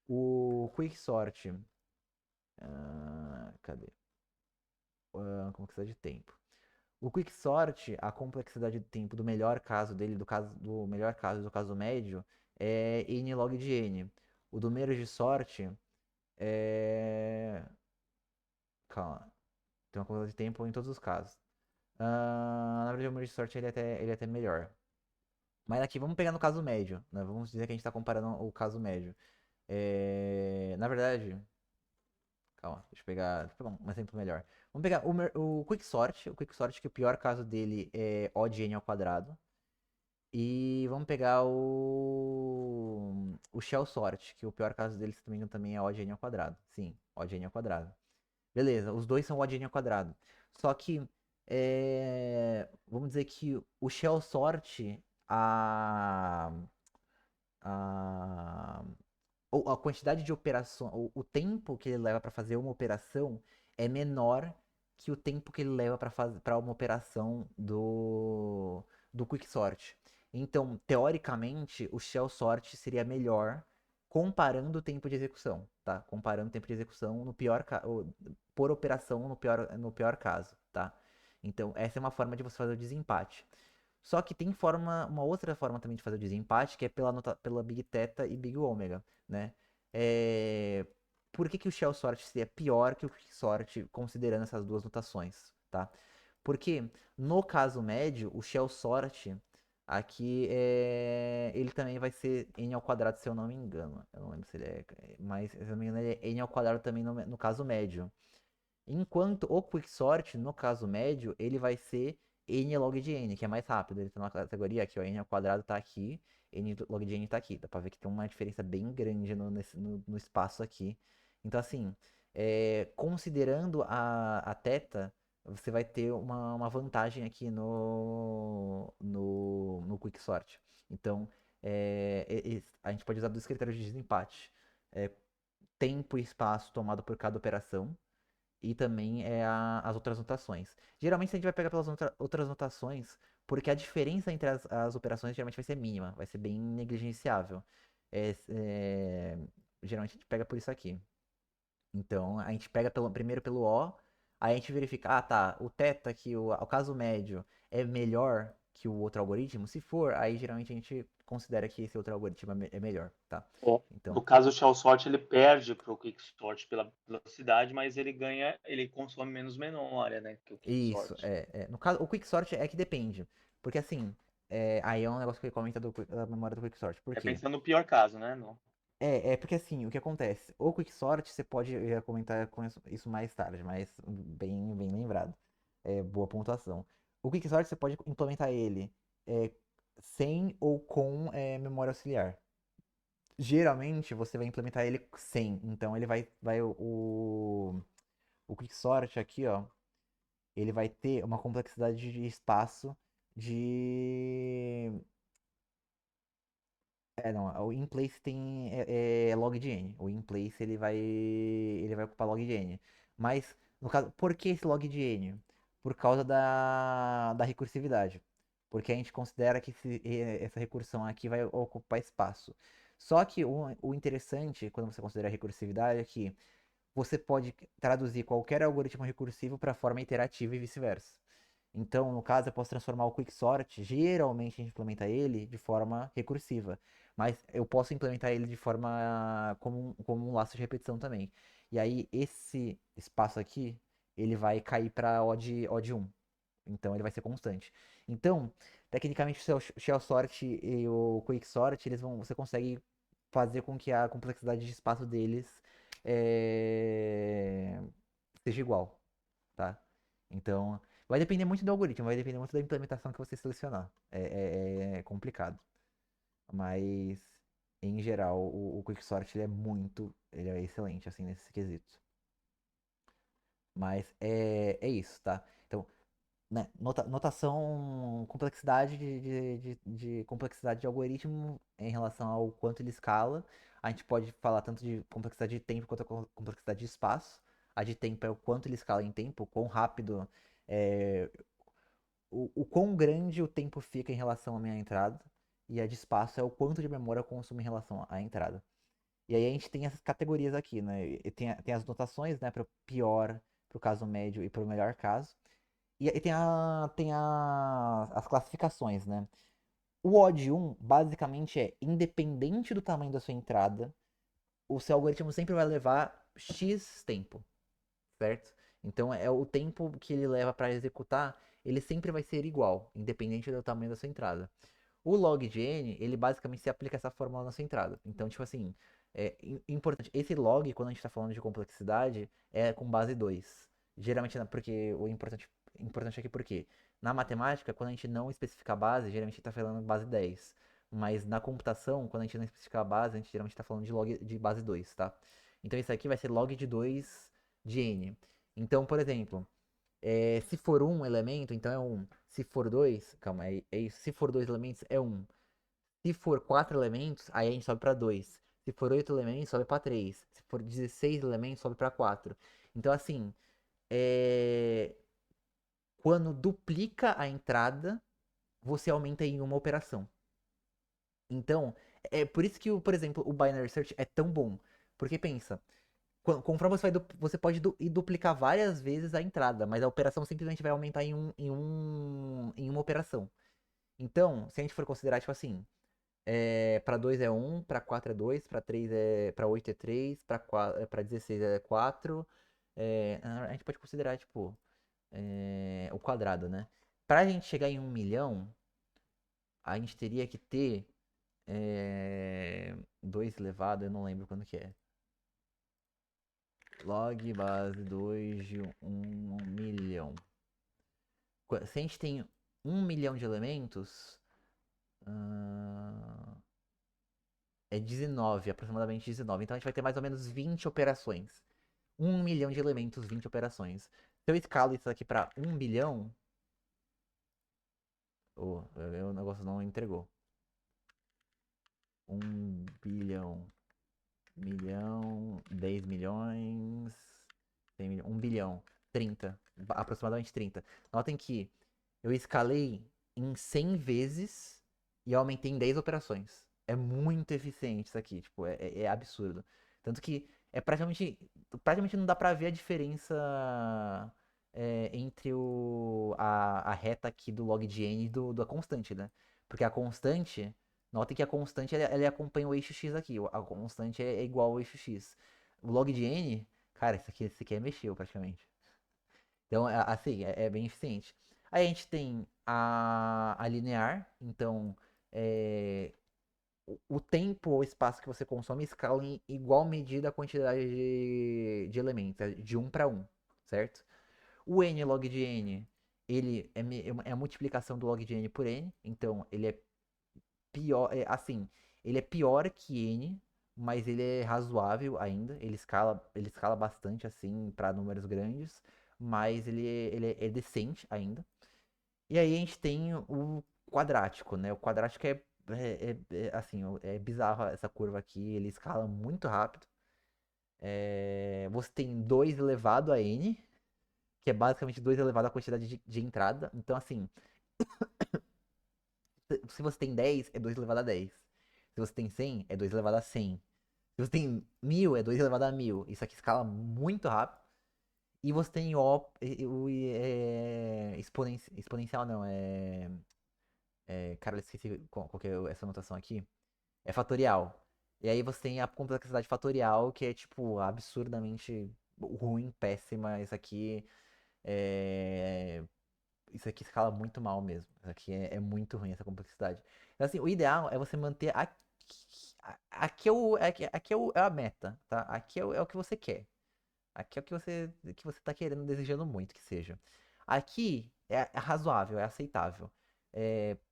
O quicksort. Cadê? Complexidade de tempo. O quicksort, a complexidade de tempo do melhor caso dele, do melhor caso e do caso médio, é n log de n. O do merge sort é. Calma. Tem uma complexidade de tempo em todos os casos. Na verdade, o merge sort ele é até melhor. Mas aqui, vamos pegar no caso médio, né? Vamos dizer que a gente está comparando o caso médio. Na verdade. Calma, deixa eu pegar um exemplo melhor. Vamos pegar o Quicksort. O Quicksort, que o pior caso dele é O de n ao quadrado. E vamos pegar o Shell Sort, que o pior caso dele, se não me engano, também é O de n ao quadrado. Sim, O de n ao quadrado. Beleza, os dois são O de n ao quadrado. Só que, vamos dizer que o Shell Sort, a, a, a quantidade de operação, tempo que ele leva para fazer uma operação é menor que o tempo que ele leva para uma operação do Quicksort. Então, teoricamente, o Shell Sort seria melhor comparando o tempo de execução, tá? Comparando o tempo de execução no pior por operação no pior caso, tá? Então, essa é uma forma de você fazer o desempate. Só que tem uma outra forma também de fazer o desempate, que é pela Big Theta e Big Omega, né? É, Por que o Shell Sort seria pior que o Quicksort, considerando essas duas notações, tá? Porque no caso médio, o Shell Sort aqui ele também vai ser n ao quadrado, se eu não me engano. Eu não lembro se ele mas se eu não me engano, ele é n ao quadrado também no caso médio. Enquanto o Quicksort, no caso médio, ele vai ser n log de n, que é mais rápido. Ele tá na categoria aqui, ó, n ao quadrado tá aqui, n log de n tá aqui. Dá pra ver que tem uma diferença bem grande no espaço aqui. Então, assim, considerando a θ, você vai ter uma vantagem aqui no Quicksort. Então, a gente pode usar dois critérios de desempate. É, tempo e espaço tomado por cada operação e também as outras notações. Geralmente a gente vai pegar pelas outras notações, porque a diferença entre as operações geralmente vai ser mínima, vai ser bem negligenciável. Geralmente a gente pega por isso aqui. Então a gente pega primeiro pelo O, aí a gente verifica, tá, o θ aqui, o caso médio, é melhor que o outro algoritmo? Se for, aí geralmente a gente considera que esse outro algoritmo é melhor, tá?
No
Então,
caso, o Shell Sort ele perde para o Quicksort pela velocidade, mas ele ganha, ele consome menos memória, né, que o
isso,
Quicksort.
no caso, o Quicksort é que depende. Porque assim, aí é um negócio que comenta da memória do Quicksort. Por
É
quê?
pensando no pior caso, né? No...
É porque assim, o que acontece? O Quicksort, você pode eu ia comentar com isso mais tarde, mas bem lembrado. Boa pontuação. O Quicksort, você pode implementar ele é, sem ou com memória auxiliar. Geralmente, você vai implementar ele sem. Então, ele vai o Quicksort aqui, ó. Ele vai ter uma complexidade de espaço de. Não, o in place tem log de n. O in place ele vai ocupar log de n. Mas no caso, por que esse log de n? Por causa da recursividade. Porque a gente considera que essa recursão aqui vai ocupar espaço. Só que o interessante quando você considera a recursividade é que você pode traduzir qualquer algoritmo recursivo para forma iterativa e vice-versa. Então, no caso, eu posso transformar o Quicksort, geralmente a gente implementa ele de forma recursiva, mas eu posso implementar ele de forma como um laço de repetição também. E aí, esse espaço aqui, ele vai cair para O de 1. Então, ele vai ser constante. Então, tecnicamente, o seu Shell Sort e o Quicksort, você consegue fazer com que a complexidade de espaço deles é, seja igual, tá? Então, vai depender muito do algoritmo, vai depender muito da implementação que você selecionar. É complicado. Mas, em geral, o Quicksort ele é excelente, assim, nesse quesito. Mas é isso, tá? Então, né, notação, complexidade de complexidade de algoritmo em relação ao quanto ele escala. A gente pode falar tanto de complexidade de tempo quanto a complexidade de espaço. A de tempo é o quanto ele escala em tempo, o quão rápido, é, o quão grande o tempo fica em relação à minha entrada. E a de espaço é o quanto de memória eu consumo em relação à entrada. E aí a gente tem essas categorias aqui, né? E tem as notações, né, para o pior, para o caso médio e para o melhor caso. E aí as classificações, né? O odd 1 basicamente é independente do tamanho da sua entrada, o seu algoritmo sempre vai levar X tempo, certo? Então é o tempo que ele leva para executar, ele sempre vai ser igual, independente do tamanho da sua entrada. O log de n, ele basicamente se aplica essa fórmula na sua entrada. Então, tipo assim, Importante, esse log, quando a gente tá falando de complexidade, é com base 2. Geralmente, porque o importante aqui porque na matemática, quando a gente não especifica a base, geralmente a gente tá falando base 10. Mas na computação, quando a gente não especifica a base, a gente geralmente tá falando de log de base 2, tá? Então isso aqui vai ser log de 2 de n. Então, por exemplo, se for um elemento, então é 1. Se for 2, calma, é isso. Se for 2 elementos, é 1. Se for 4 elementos, aí a gente sobe para 2. Se for 8 elementos, sobe para 3. Se for 16 elementos, sobe para 4. Então, assim, quando duplica a entrada, você aumenta em uma operação. Então, é por isso que, por exemplo, o binary search é tão bom. Porque pensa, conforme você pode ir duplicar várias vezes a entrada, mas a operação simplesmente vai aumentar em uma operação. Então, se a gente for considerar, tipo assim, para 2 é 1, para 4 é 2, para 8 é 3, para 16 é 4. A gente pode considerar, tipo, o quadrado, né? Pra gente chegar em 1 milhão, a gente teria que ter 2 elevado, eu não lembro quando que é. Log base 2 de 1 milhão. Se a gente tem 1 milhão de elementos, é 19, aproximadamente 19. Então a gente vai ter mais ou menos 20 operações. 1 milhão de elementos, 20 operações. Se eu escalo isso aqui para 1 bilhão, o negócio não entregou. 1 bilhão, milhão, 10 milhões, 100 milhões, 1 bilhão, 30, aproximadamente 30. Notem que eu escalei em 100 vezes e aumentei em 10 operações. É muito eficiente isso aqui, tipo, é absurdo. Tanto que praticamente não dá pra ver a diferença entre a reta aqui do log de n e da constante, né? Porque a constante, notem que a constante ela acompanha o eixo x aqui, a constante é igual ao eixo x. O log de n, cara, isso aqui é mexeu praticamente. Então, assim, é bem eficiente. Aí a gente tem a linear, então o tempo ou espaço que você consome escala em igual medida a quantidade de elementos, de 1 para 1, certo? O n log de n, ele é a multiplicação do log de n por n, então ele é pior, assim, ele é pior que n, mas ele é razoável ainda, ele escala bastante assim para números grandes, mas ele é decente ainda. E aí a gente tem o quadrático, né? O quadrático assim, é bizarro essa curva aqui, ele escala muito rápido. Você tem 2 elevado a n, que é basicamente 2 elevado à quantidade de entrada. Então, assim, se você tem 10, é 2 elevado a 10. Se você tem 100, é 2 elevado a 100. Se você tem 1000, é 2 elevado a 1000. Isso aqui escala muito rápido. E você tem exponencial, não, cara, eu esqueci qual que é essa notação aqui. É fatorial. E aí você tem a complexidade fatorial, que é, tipo, absurdamente ruim, péssima. Isso aqui escala muito mal mesmo. Isso aqui é muito ruim, essa complexidade. Então, assim, o ideal é você manter aqui. Aqui é a meta, tá? Aqui é o que você quer. Aqui é o que você tá querendo, desejando muito que seja. Aqui é razoável, é aceitável.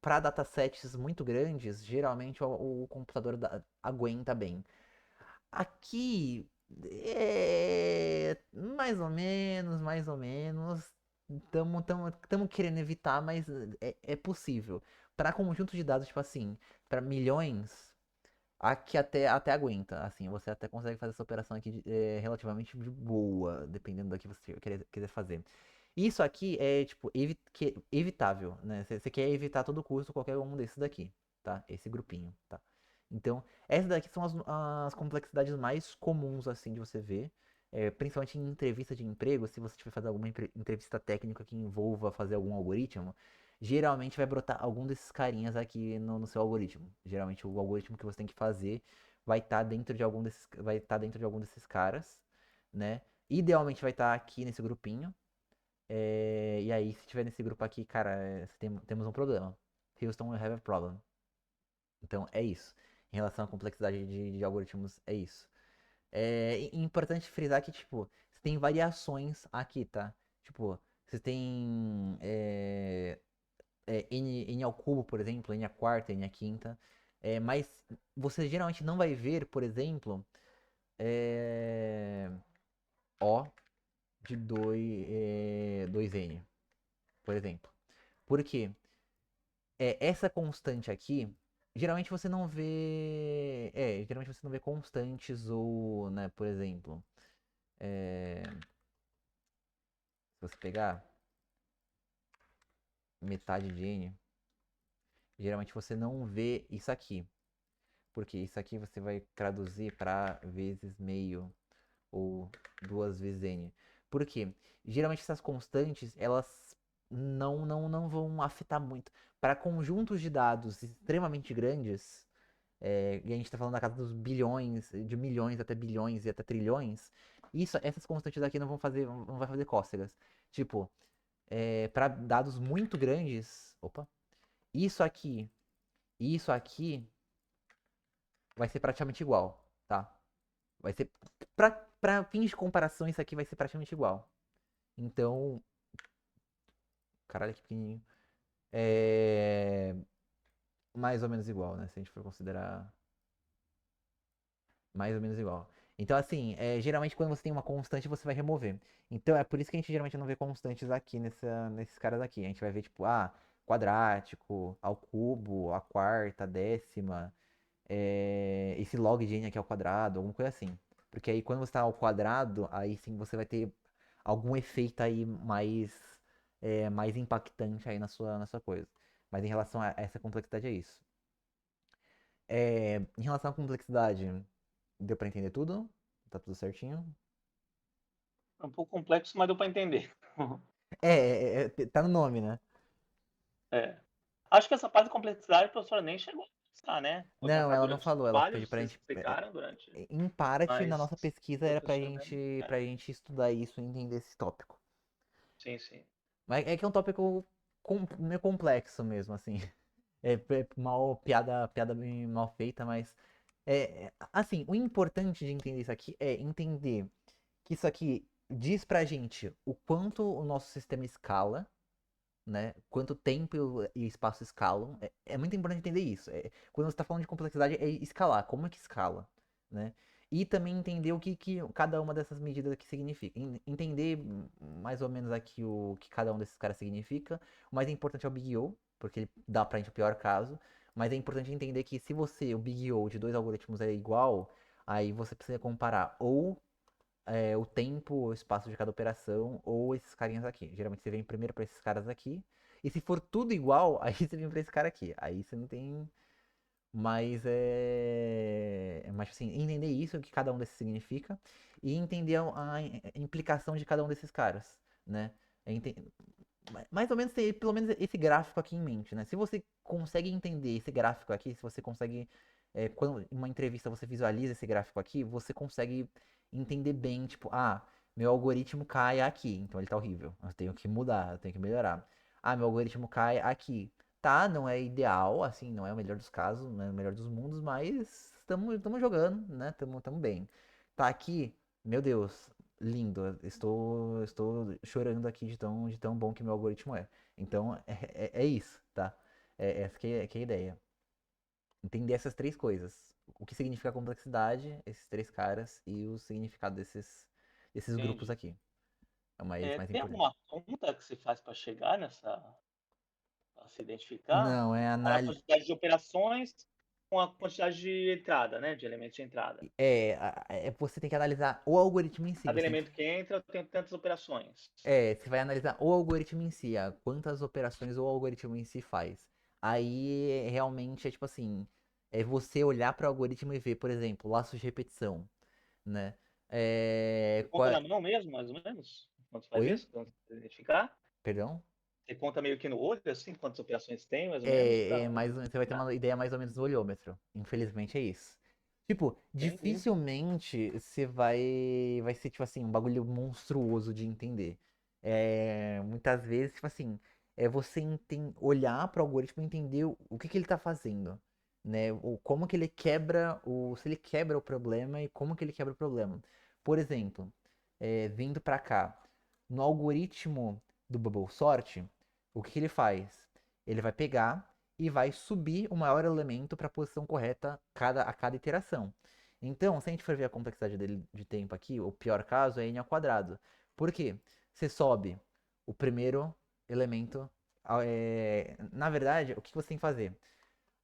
Para datasets muito grandes, geralmente o computador aguenta bem. Aqui mais ou menos, mais ou menos. Estamos querendo evitar, mas é possível. Para conjunto de dados, tipo assim, para milhões, aqui até aguenta. Assim, você até consegue fazer essa operação aqui relativamente de boa, dependendo do que você quiser fazer. Isso aqui é, tipo, evitável, né? Você quer evitar a todo custo qualquer um desses daqui, tá? Esse grupinho, tá? Então, essas daqui são as complexidades mais comuns, assim, de você ver. Principalmente em entrevista de emprego, se você tiver fazer alguma entrevista técnica que envolva fazer algum algoritmo, geralmente vai brotar algum desses carinhas aqui no seu algoritmo. Geralmente o algoritmo que você tem que fazer vai estar dentro de algum desses caras, né? Idealmente vai estar aqui nesse grupinho. E aí, se tiver nesse grupo aqui, cara, temos um problema. Houston, we have a problem. Então, é isso. Em relação à complexidade de algoritmos, é isso. É importante frisar que, tipo, você tem variações aqui, tá? Tipo, você tem n ao cubo, por exemplo, n à quarta, n à quinta. Mas você geralmente não vai ver, por exemplo, O de 2n, por exemplo. Por quê? Essa constante aqui, geralmente você não vê. Geralmente você não vê constantes ou, né, por exemplo, se você pegar metade de n, geralmente você não vê isso aqui. Porque isso aqui você vai traduzir para vezes meio ou 2 vezes n. Por quê? Geralmente essas constantes, elas não vão afetar muito. Para conjuntos de dados extremamente grandes, e a gente está falando da casa dos bilhões, de milhões até bilhões e até trilhões, essas constantes aqui não vai fazer cócegas. Tipo, para dados muito grandes, opa, isso aqui e isso aqui vai ser praticamente igual, tá? Vai ser, para fins de comparação, isso aqui vai ser praticamente igual. Então, caralho, que pequenininho. É mais ou menos igual, né? Se a gente for considerar mais ou menos igual. Então, assim, geralmente quando você tem uma constante, você vai remover. Então, é por isso que a gente geralmente não vê constantes aqui nesses caras aqui. A gente vai ver, tipo, quadrático, ao cubo, a quarta, a décima, esse log de n aqui ao quadrado, alguma coisa assim. Porque aí quando você está ao quadrado, aí sim você vai ter algum efeito aí mais impactante aí na sua coisa. Mas em relação a essa complexidade é isso. Em relação à complexidade, deu pra entender tudo? Tá tudo certinho?
É um pouco complexo, mas deu para entender.
Tá no nome, né?
É. Acho que essa parte de complexidade a professora nem chegou a pensar, né? Vou
Não,
pensar
ela não
durante os
falou, ela pediu
trabalhos,
pra
vocês
gente.
explicaram durante,
Em parte, na
mas
nossa pesquisa era pra
professora,
gente,
é,
pra gente estudar isso e entender esse tópico.
sim, sim.
Mas é que é um tópico meio complexo mesmo, assim. Mal, piada bem mal feita, mas. Assim, o importante de entender isso aqui é entender que isso aqui diz pra gente o quanto o nosso sistema escala, né? Quanto tempo e espaço escalam. É muito importante entender isso. Quando você está falando de complexidade, é escalar. Como é que escala, né? E também entender o que cada uma dessas medidas aqui significa. Entender mais ou menos aqui o que cada um desses caras significa. O mais importante é o Big O, porque ele dá pra gente o pior caso. Mas é importante entender que se o Big O de dois algoritmos é igual, aí você precisa comparar ou o tempo, o espaço de cada operação, ou esses carinhas aqui. Geralmente você vem primeiro para esses caras aqui. E se for tudo igual, aí você vem para esse cara aqui. Aí você não tem. Mas Mas assim, entender isso, o que cada um desses significa, e entender a implicação de cada um desses caras, né? Mais ou menos ter pelo menos esse gráfico aqui em mente, né? Se você consegue entender esse gráfico aqui, se você consegue, quando em uma entrevista você visualiza esse gráfico aqui, você consegue entender bem, tipo, meu algoritmo cai aqui, então ele tá horrível. Eu tenho que mudar, eu tenho que melhorar. Meu algoritmo cai aqui. Tá, não é ideal, assim, não é o melhor dos casos, não é o melhor dos mundos, mas estamos jogando, né? Estamos bem. Tá aqui, meu Deus, lindo. Estou chorando aqui de tão bom que meu algoritmo é. Então, é isso, tá? Essa que é a ideia. Entender essas três coisas. O que significa complexidade, esses três caras, e o significado desses grupos
Entendi.
aqui. É o mais
Tem
importante.
alguma conta que se faz para chegar para se identificar?
Não,
A quantidade de operações com a quantidade de entrada, né? De elementos de entrada.
você tem que analisar o algoritmo em si.
Cada
Você tem que
elemento que entra tem tantas operações.
Você vai analisar o algoritmo em si, quantas operações o algoritmo em si faz. Aí realmente é tipo assim, é você olhar para o algoritmo e ver, por exemplo, laços de repetição, né?
Você conta na mão mesmo, mais ou menos? Quando você faz
Oi?
isso, quando você identificar?
Perdão?
Você conta meio que no olho, assim, quantas operações tem, mais ou menos, para
Você vai ter
identificar?
uma ideia mais ou menos do olhômetro. Infelizmente é isso. Tipo,
Entendi.
dificilmente você vai ser, tipo assim, um bagulho monstruoso de entender. Muitas vezes, tipo assim, você olhar para o algoritmo e entender o que ele tá fazendo, né? Como que ele quebra se ele quebra o problema e como que ele quebra o problema. Por exemplo, vindo para cá, no algoritmo do Bubble Sort, o que ele faz? Ele vai pegar e vai subir o maior elemento para a posição correta a cada iteração. Então, se a gente for ver a complexidade dele de tempo aqui, o pior caso é n ao quadrado. Por quê? Você sobe o primeiro elemento. Na verdade, o que você tem que fazer?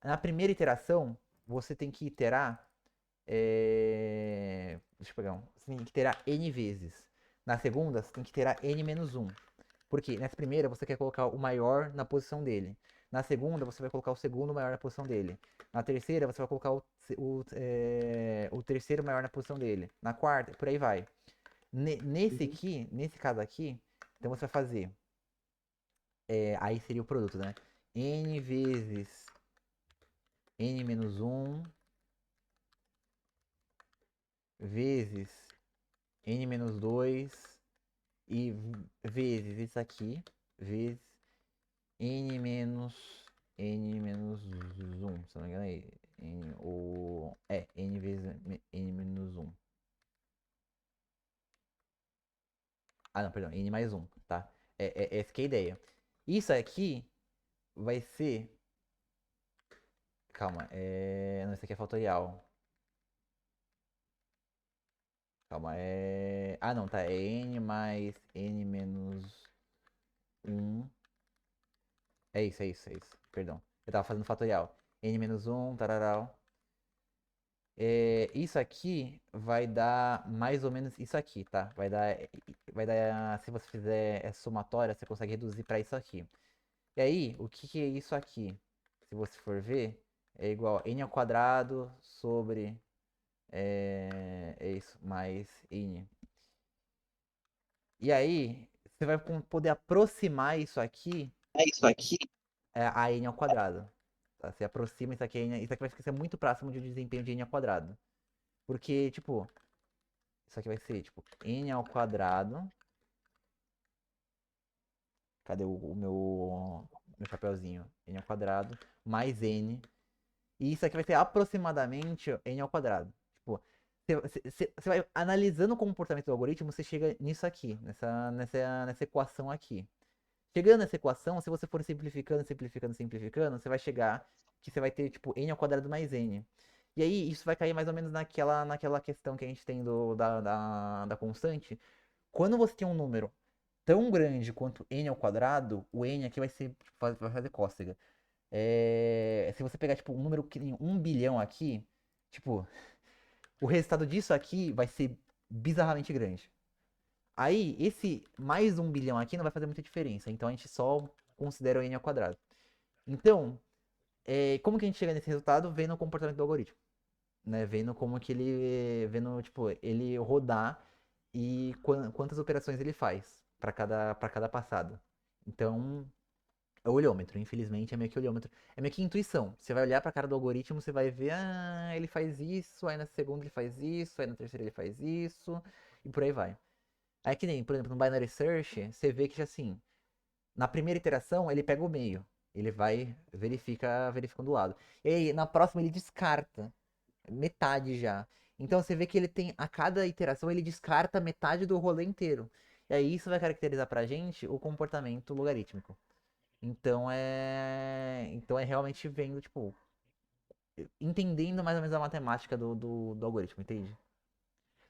Na primeira iteração, você tem que iterar. Deixa eu pegar um. Você tem que iterar n vezes. Na segunda, você tem que iterar n menos 1. Porque nessa primeira você quer colocar o maior na posição dele. Na segunda, você vai colocar o segundo maior na posição dele. Na terceira, você vai colocar o terceiro maior na posição dele. Na quarta, por aí vai.
Uhum.
Nesse caso aqui, então você vai fazer. Aí seria o produto, né? N vezes n menos 1 vezes n menos 2 e vezes isso aqui, vezes n menos 1, se não me engano é n vezes n menos 1. Ah, não, perdão, n mais 1, tá? Essa que é a ideia. Isso aqui vai ser. Calma, não, isso aqui é fatorial. Calma, Ah, não, tá. É n mais n menos 1. É isso. Perdão. Eu tava fazendo fatorial. N menos 1, tararau. Isso aqui vai dar mais ou menos isso aqui, tá? Se você fizer essa somatória, você consegue reduzir para isso aqui. E aí, o que que é isso aqui? Se você for ver, é igual a n ao quadrado sobre isso, mais n. E aí, você vai poder aproximar isso aqui a n ao quadrado. Tá? Você aproxima isso aqui, isso aqui vai ficar muito próximo de desempenho de n ao quadrado. Porque, tipo, isso aqui vai ser, tipo, n ao quadrado. Cadê meu chapeuzinho? N ao quadrado mais n. E isso aqui vai ser aproximadamente n ao quadrado. Tipo, você vai analisando o comportamento do algoritmo, você chega nisso aqui, nessa equação aqui. Chegando nessa equação, se você for simplificando, você vai chegar que você vai ter, tipo, n ao quadrado mais n. E aí, isso vai cair mais ou menos naquela questão que a gente tem da constante. Quando você tem um número tão grande quanto n ao quadrado, o n aqui vai fazer cócega. Se você pegar, tipo, um número que tem 1 bilhão aqui, tipo, o resultado disso aqui vai ser bizarramente grande. Aí, esse mais 1 bilhão aqui não vai fazer muita diferença. Então, a gente só considera o n ao quadrado. Então, como que a gente chega nesse resultado? Vendo o comportamento do algoritmo. Né? Vendo como que vendo, tipo, ele rodar e quantas operações ele faz para cada passada. Então, é o olhômetro. Infelizmente, é meio que olhômetro. É meio que intuição. Você vai olhar pra cara do algoritmo, você vai ver, ele faz isso, aí na segunda ele faz isso, aí na terceira ele faz isso, e por aí vai. Aí que nem, por exemplo, no binary search, você vê que assim, na primeira iteração ele pega o meio. Ele vai, verificando do lado. E aí, na próxima ele descarta metade já. Então você vê que ele tem, a cada iteração ele descarta metade do rolê inteiro. E aí isso vai caracterizar pra gente o comportamento logarítmico. Então é realmente vendo, tipo, entendendo mais ou menos a matemática do algoritmo, entende?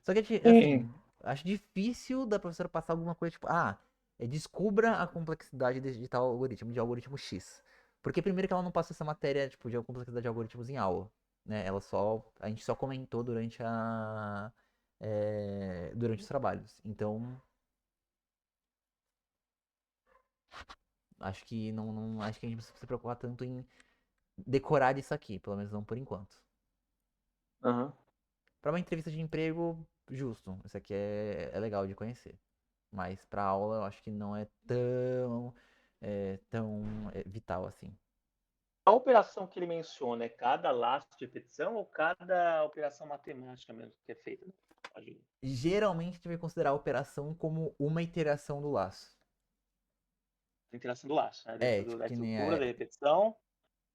Só que,
Sim.
assim, acho difícil da professora passar alguma coisa, tipo, descubra a complexidade de tal algoritmo, de algoritmo X. Porque primeiro que ela não passou essa matéria, tipo, de complexidade de algoritmos em aula, né? A gente só comentou durante os trabalhos. Então, acho que a gente não precisa se preocupar tanto em decorar isso aqui, pelo menos não por enquanto.
Aham.
Para uma entrevista de emprego, justo. Isso aqui é legal de conhecer. Mas para aula eu acho que não é tão vital assim.
A operação que ele menciona é cada laço de repetição ou cada operação matemática mesmo que é feita?
Geralmente a gente vai considerar a operação como uma iteração do laço.
A interação do laço, né? Dentro
Tipo,
da
que nem
estrutura da repetição,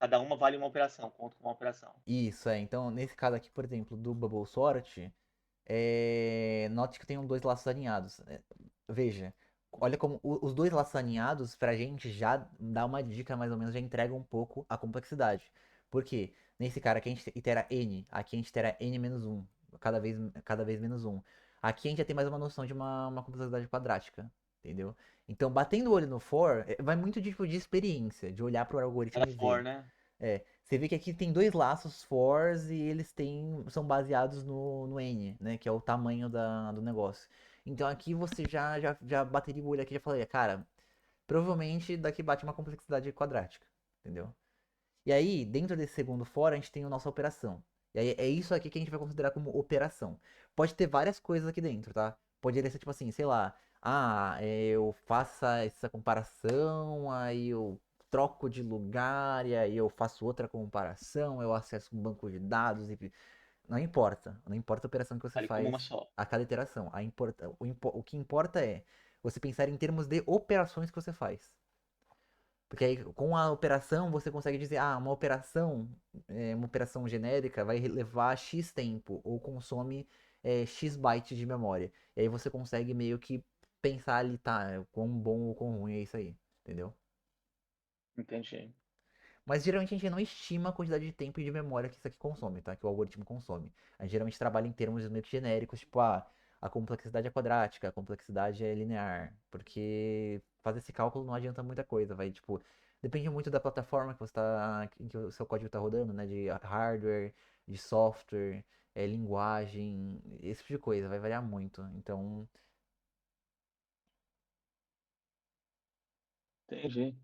Cada uma vale uma operação, conta com uma operação.
Isso, então, nesse caso aqui, por exemplo, do Bubble Sort, note que tem dois laços alinhados. Veja, olha como os dois laços alinhados, pra gente já dá uma dica, mais ou menos, já entrega um pouco a complexidade. Por quê? Nesse cara aqui a gente itera n, aqui a gente itera n menos 1, cada vez menos 1. Aqui a gente já tem mais uma noção de uma complexidade quadrática, entendeu? Então, batendo o olho no for, vai muito tipo, de experiência, de olhar pro algoritmo
Era
e
for,
ver.
né?
Você vê que aqui tem dois laços fors e eles são baseados no n, né? Que é o tamanho do negócio. Então aqui você já bateria o olho aqui e já falaria, cara, provavelmente daqui bate uma complexidade quadrática, entendeu? E aí, dentro desse segundo for, a gente tem a nossa operação. E aí é isso aqui que a gente vai considerar como operação. Pode ter várias coisas aqui dentro, tá? Poderia ser tipo assim, sei lá, eu faço essa comparação, aí eu troco de lugar, e aí eu faço outra comparação, eu acesso um banco de dados, e não importa. Não importa a operação que você
Vale como uma
faz
só.
a cada iteração. O que importa é você pensar em termos de operações que você faz. Porque aí, com a operação, você consegue dizer, uma operação genérica vai levar X tempo, ou consome X bytes de memória. E aí você consegue meio que pensar ali, tá, quão bom ou quão ruim é isso aí, entendeu?
Entendi.
Mas geralmente a gente não estima a quantidade de tempo e de memória que isso aqui consome, tá? Que o algoritmo consome. A gente geralmente trabalha em termos meio que genéricos, tipo, a complexidade é quadrática, a complexidade é linear. Porque fazer esse cálculo não adianta muita coisa, vai, tipo, depende muito da plataforma em que o seu código está rodando, né? De hardware, de software, linguagem, esse tipo de coisa, vai variar muito. Então,
Entendi.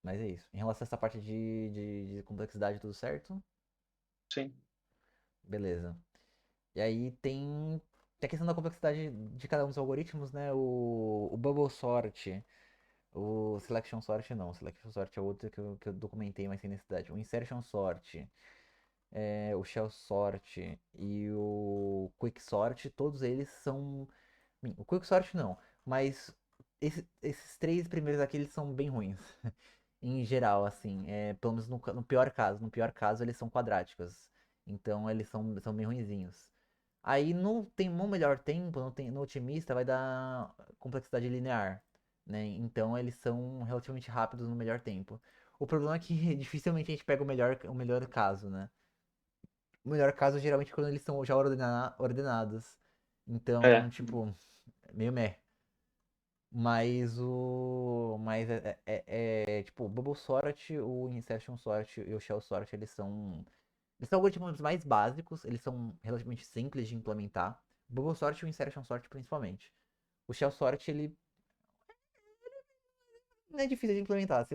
mas é isso. Em relação a essa parte de complexidade, tudo certo?
Sim.
Beleza. E aí tem a questão da complexidade de cada um dos algoritmos, né? O Bubble Sort, o Selection Sort não. O Selection Sort é outro que eu documentei, mas sem necessidade. O Insertion Sort, o Shell Sort e o Quick Sort, todos eles são. O Quick Sort não, mas esses três primeiros aqui eles são bem ruins. Em geral, assim, pelo menos no pior caso. No pior caso, eles são quadráticos. Então eles são bem ruinzinhos. Aí no melhor tempo, no otimista, vai dar complexidade linear, né? Então eles são relativamente rápidos no melhor tempo. O problema é que dificilmente a gente pega o melhor caso, né? O melhor caso geralmente é quando eles são já ordenados. Então,
É.
tipo, meio meh. Mas tipo, o Bubble Sort, o Insertion Sort e o Shell Sort, eles são algoritmos mais básicos, eles são relativamente simples de implementar. O Bubble Sort e o Insertion Sort principalmente. O Shell Sort, ele não é difícil de implementar.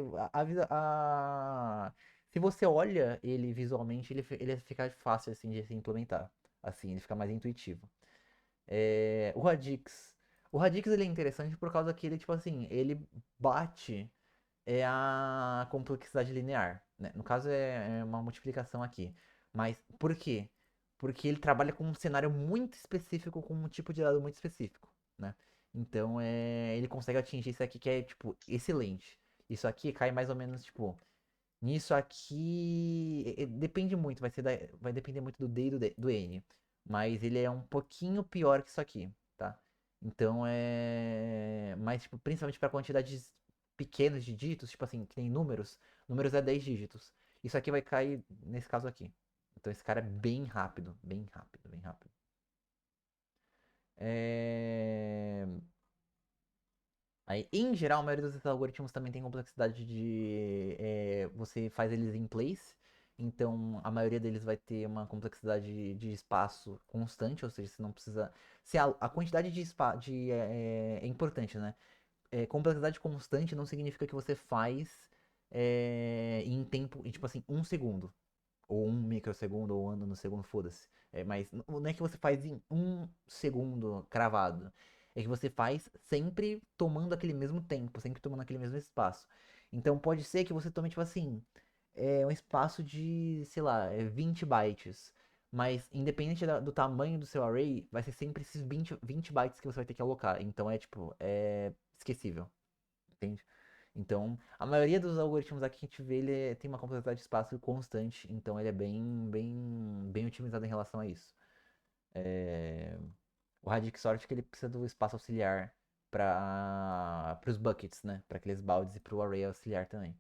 Se você olha ele visualmente, ele fica fácil assim, de se implementar. Assim, ele fica mais intuitivo. O Radix. O Radix ele é interessante por causa que ele, tipo assim, ele bate a complexidade linear, né? No caso é uma multiplicação aqui. Mas por quê? Porque ele trabalha com um cenário muito específico, com um tipo de dado muito específico, né? Então ele consegue atingir isso aqui que é, tipo, excelente. Isso aqui cai mais ou menos, tipo, nisso aqui. Depende muito, vai depender muito do D e do N. Mas ele é um pouquinho pior que isso aqui, tá? Então é. Mas, tipo, principalmente para quantidades pequenas de dígitos, tipo assim, que tem números. Números é 10 dígitos. Isso aqui vai cair nesse caso aqui. Então esse cara é bem rápido, bem rápido, bem rápido. É... Aí, em geral, a maioria dos algoritmos também tem complexidade você faz eles em place. Então, a maioria deles vai ter uma complexidade de espaço constante, ou seja, você não precisa. Se a quantidade de espaço é importante, né? Complexidade constante não significa que você faz em tempo, tipo assim, 1 segundo, ou 1 microsegundo, ou 1 nanosegundo, foda-se. Mas não é que você faz em 1 segundo cravado. É que você faz sempre tomando aquele mesmo tempo, sempre tomando aquele mesmo espaço. Então pode ser que você tome, tipo assim, um espaço de, sei lá, 20 bytes. Mas independente do tamanho do seu array, vai ser sempre esses 20 bytes que você vai ter que alocar. Então tipo, é esquecível. Entende? Então, a maioria dos algoritmos aqui que a gente vê, tem uma complexidade de espaço constante, então ele é bem otimizado em relação a isso. É, o Radic Sort que ele precisa do espaço auxiliar para os buckets, né? Para aqueles baldes e para o array auxiliar também.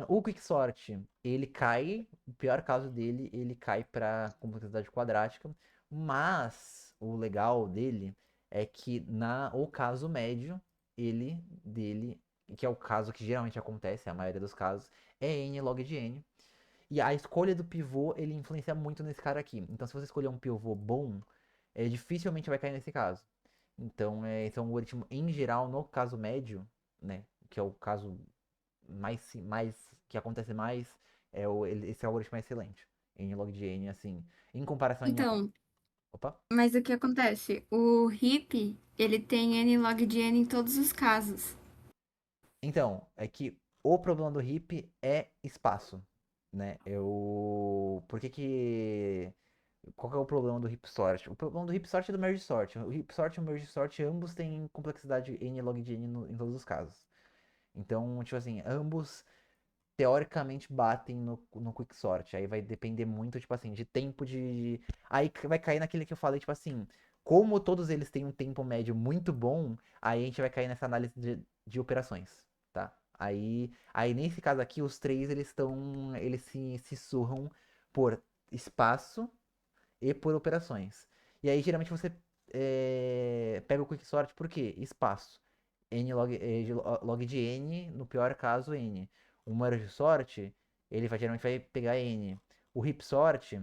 O Quicksort, ele cai, o pior caso dele, ele cai para complexidade quadrática, mas o legal dele é que o caso médio, dele, que é o caso que geralmente acontece, a maioria dos casos, é n log de n. E a escolha do pivô, ele influencia muito nesse cara aqui. Então, se você escolher um pivô bom, dificilmente vai cair nesse caso. Então, esse é um algoritmo, em geral, no caso médio, né, que é o caso mais que acontece mais, esse algoritmo é excelente. N log de N, assim, em comparação em...
Então,
Opa.
mas o que acontece? O HIP, ele tem N log de N em todos os casos.
Então, é que o problema do hip é espaço, né? Por que que... Qual que é o problema do hip sort? O problema do hip sort é do merge sort. O hip sort e o merge sort, ambos têm complexidade n log de n em todos os casos. Então, tipo assim, ambos teoricamente batem no quicksort. Aí vai depender muito, tipo assim, de tempo de. Aí vai cair naquele que eu falei, tipo assim, como todos eles têm um tempo médio muito bom, aí a gente vai cair nessa análise de operações, tá? Aí nesse caso aqui, os três eles se surram por espaço e por operações. E aí geralmente você pega o quicksort por quê? Espaço. Log de n, no pior caso, n. O merge sort, geralmente vai pegar n. O heap sort,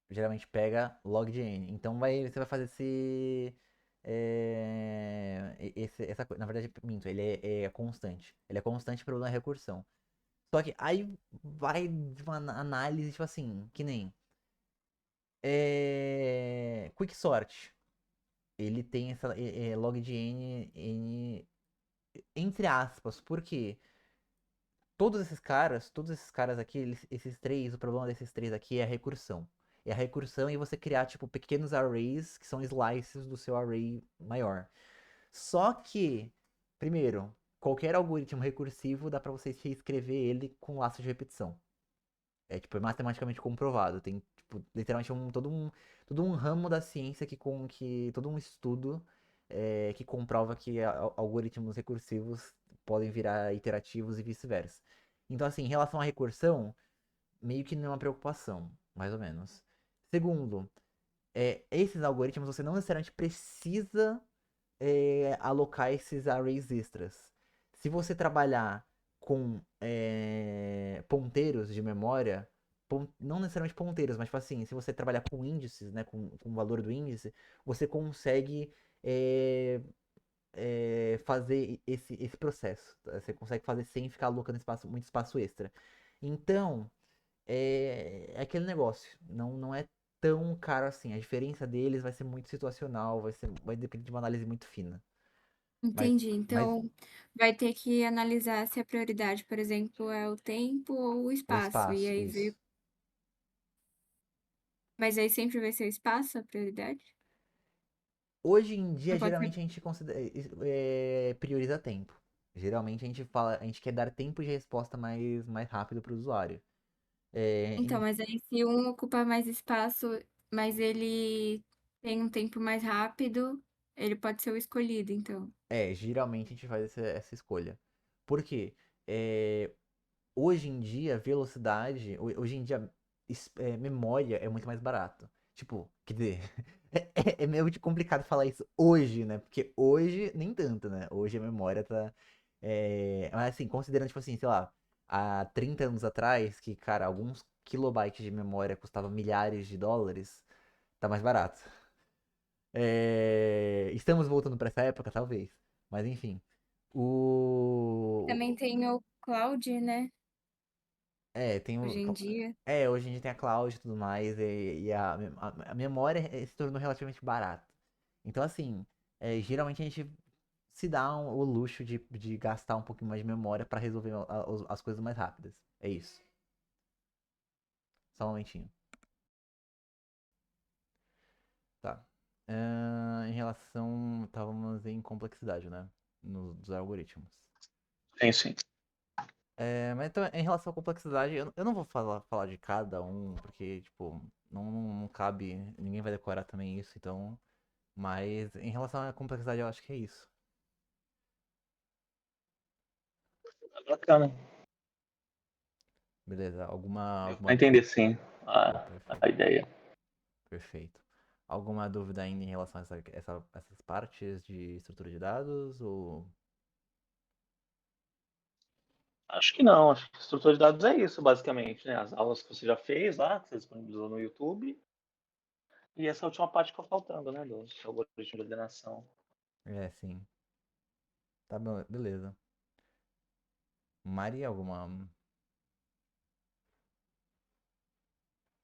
geralmente pega log de n. Então você vai fazer essa coisa. Na verdade, minto, ele é constante. Ele é constante para a recursão. Só que aí vai de uma análise, tipo assim, que nem Quicksort. Ele tem essa log de n entre aspas, porque todos esses caras aqui, esses três, o problema desses três aqui é a recursão. É a recursão e você criar, tipo, pequenos arrays que são slices do seu array maior. Só que, primeiro, qualquer algoritmo recursivo dá pra você reescrever ele com laço de repetição. É matematicamente comprovado. Tem, tipo, literalmente todo um ramo da ciência todo um estudo que comprova que algoritmos recursivos podem virar iterativos e vice-versa. Então, assim, em relação à recursão, meio que não é uma preocupação, mais ou menos. Segundo, esses algoritmos você não necessariamente precisa alocar esses arrays extras. Se você trabalhar com ponteiros de memória, não necessariamente ponteiros, mas tipo assim, se você trabalhar com índices, né, com o valor do índice, você consegue fazer esse processo. Tá? Você consegue fazer sem ficar alocando muito espaço extra. Então, é aquele negócio. Não é tão caro assim. A diferença deles vai ser muito situacional, vai depender de uma análise muito fina. Mas,
Entendi.
mas
Então, vai ter que analisar se a prioridade, por exemplo, é o tempo ou o
o
espaço. E
espaço,
aí
isso.
ver. Mas aí sempre vai ser o espaço a prioridade?
Hoje em dia,
Não pode ser.
geralmente a gente prioriza tempo. Geralmente a gente quer dar tempo de resposta mais rápido para o usuário. É,
Então,
em-
mas aí se um ocupa mais espaço, mas ele tem um tempo mais rápido, ele pode ser o escolhido, então.
geralmente a gente faz essa escolha. Por quê? É, hoje em dia, velocidade, hoje em dia, memória é muito mais barato. Tipo, quer dizer, é meio de complicado falar isso hoje, né? Porque hoje, nem tanto, né? Hoje a memória tá. Mas assim, considerando, tipo assim, sei lá, há 30 anos atrás, que, cara, alguns kilobytes de memória custavam milhares de dólares, tá mais barato. Estamos voltando pra essa época, talvez. Mas enfim. O.
Também tem o cloud, né?
Tem
Hoje
o.
em dia.
Hoje a gente tem a cloud e tudo mais, e a memória se tornou relativamente barata. Então, assim, geralmente a gente se dá o luxo de gastar um pouquinho mais de memória para resolver as coisas mais rápidas. É isso. Só um momentinho. Tá. Em relação. Estávamos em complexidade, né? Dos algoritmos.
Sim, sim.
Mas então, em relação à complexidade, eu não vou falar de cada um, porque, tipo, não cabe, ninguém vai decorar também isso, então. Mas em relação à complexidade, eu acho que é isso.
Bacana.
Beleza?
Deu
Alguma
pra entender, sim,
Pô,
a
perfeito,
ideia.
perfeito. Alguma dúvida ainda em relação a essas partes de estrutura de dados? Ou.
Acho que não, acho que estrutura de dados é isso, basicamente, né? As aulas que você já fez lá, que você disponibilizou no YouTube, e essa última parte que ficou faltando, né? Do algoritmo de ordenação.
É, sim. Tá bom, beleza. Maria, alguma.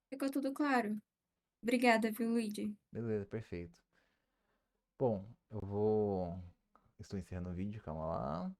Ficou tudo claro? Obrigada, viu, Luigi?
Beleza, perfeito. Bom, eu vou. Estou encerrando o vídeo, calma lá.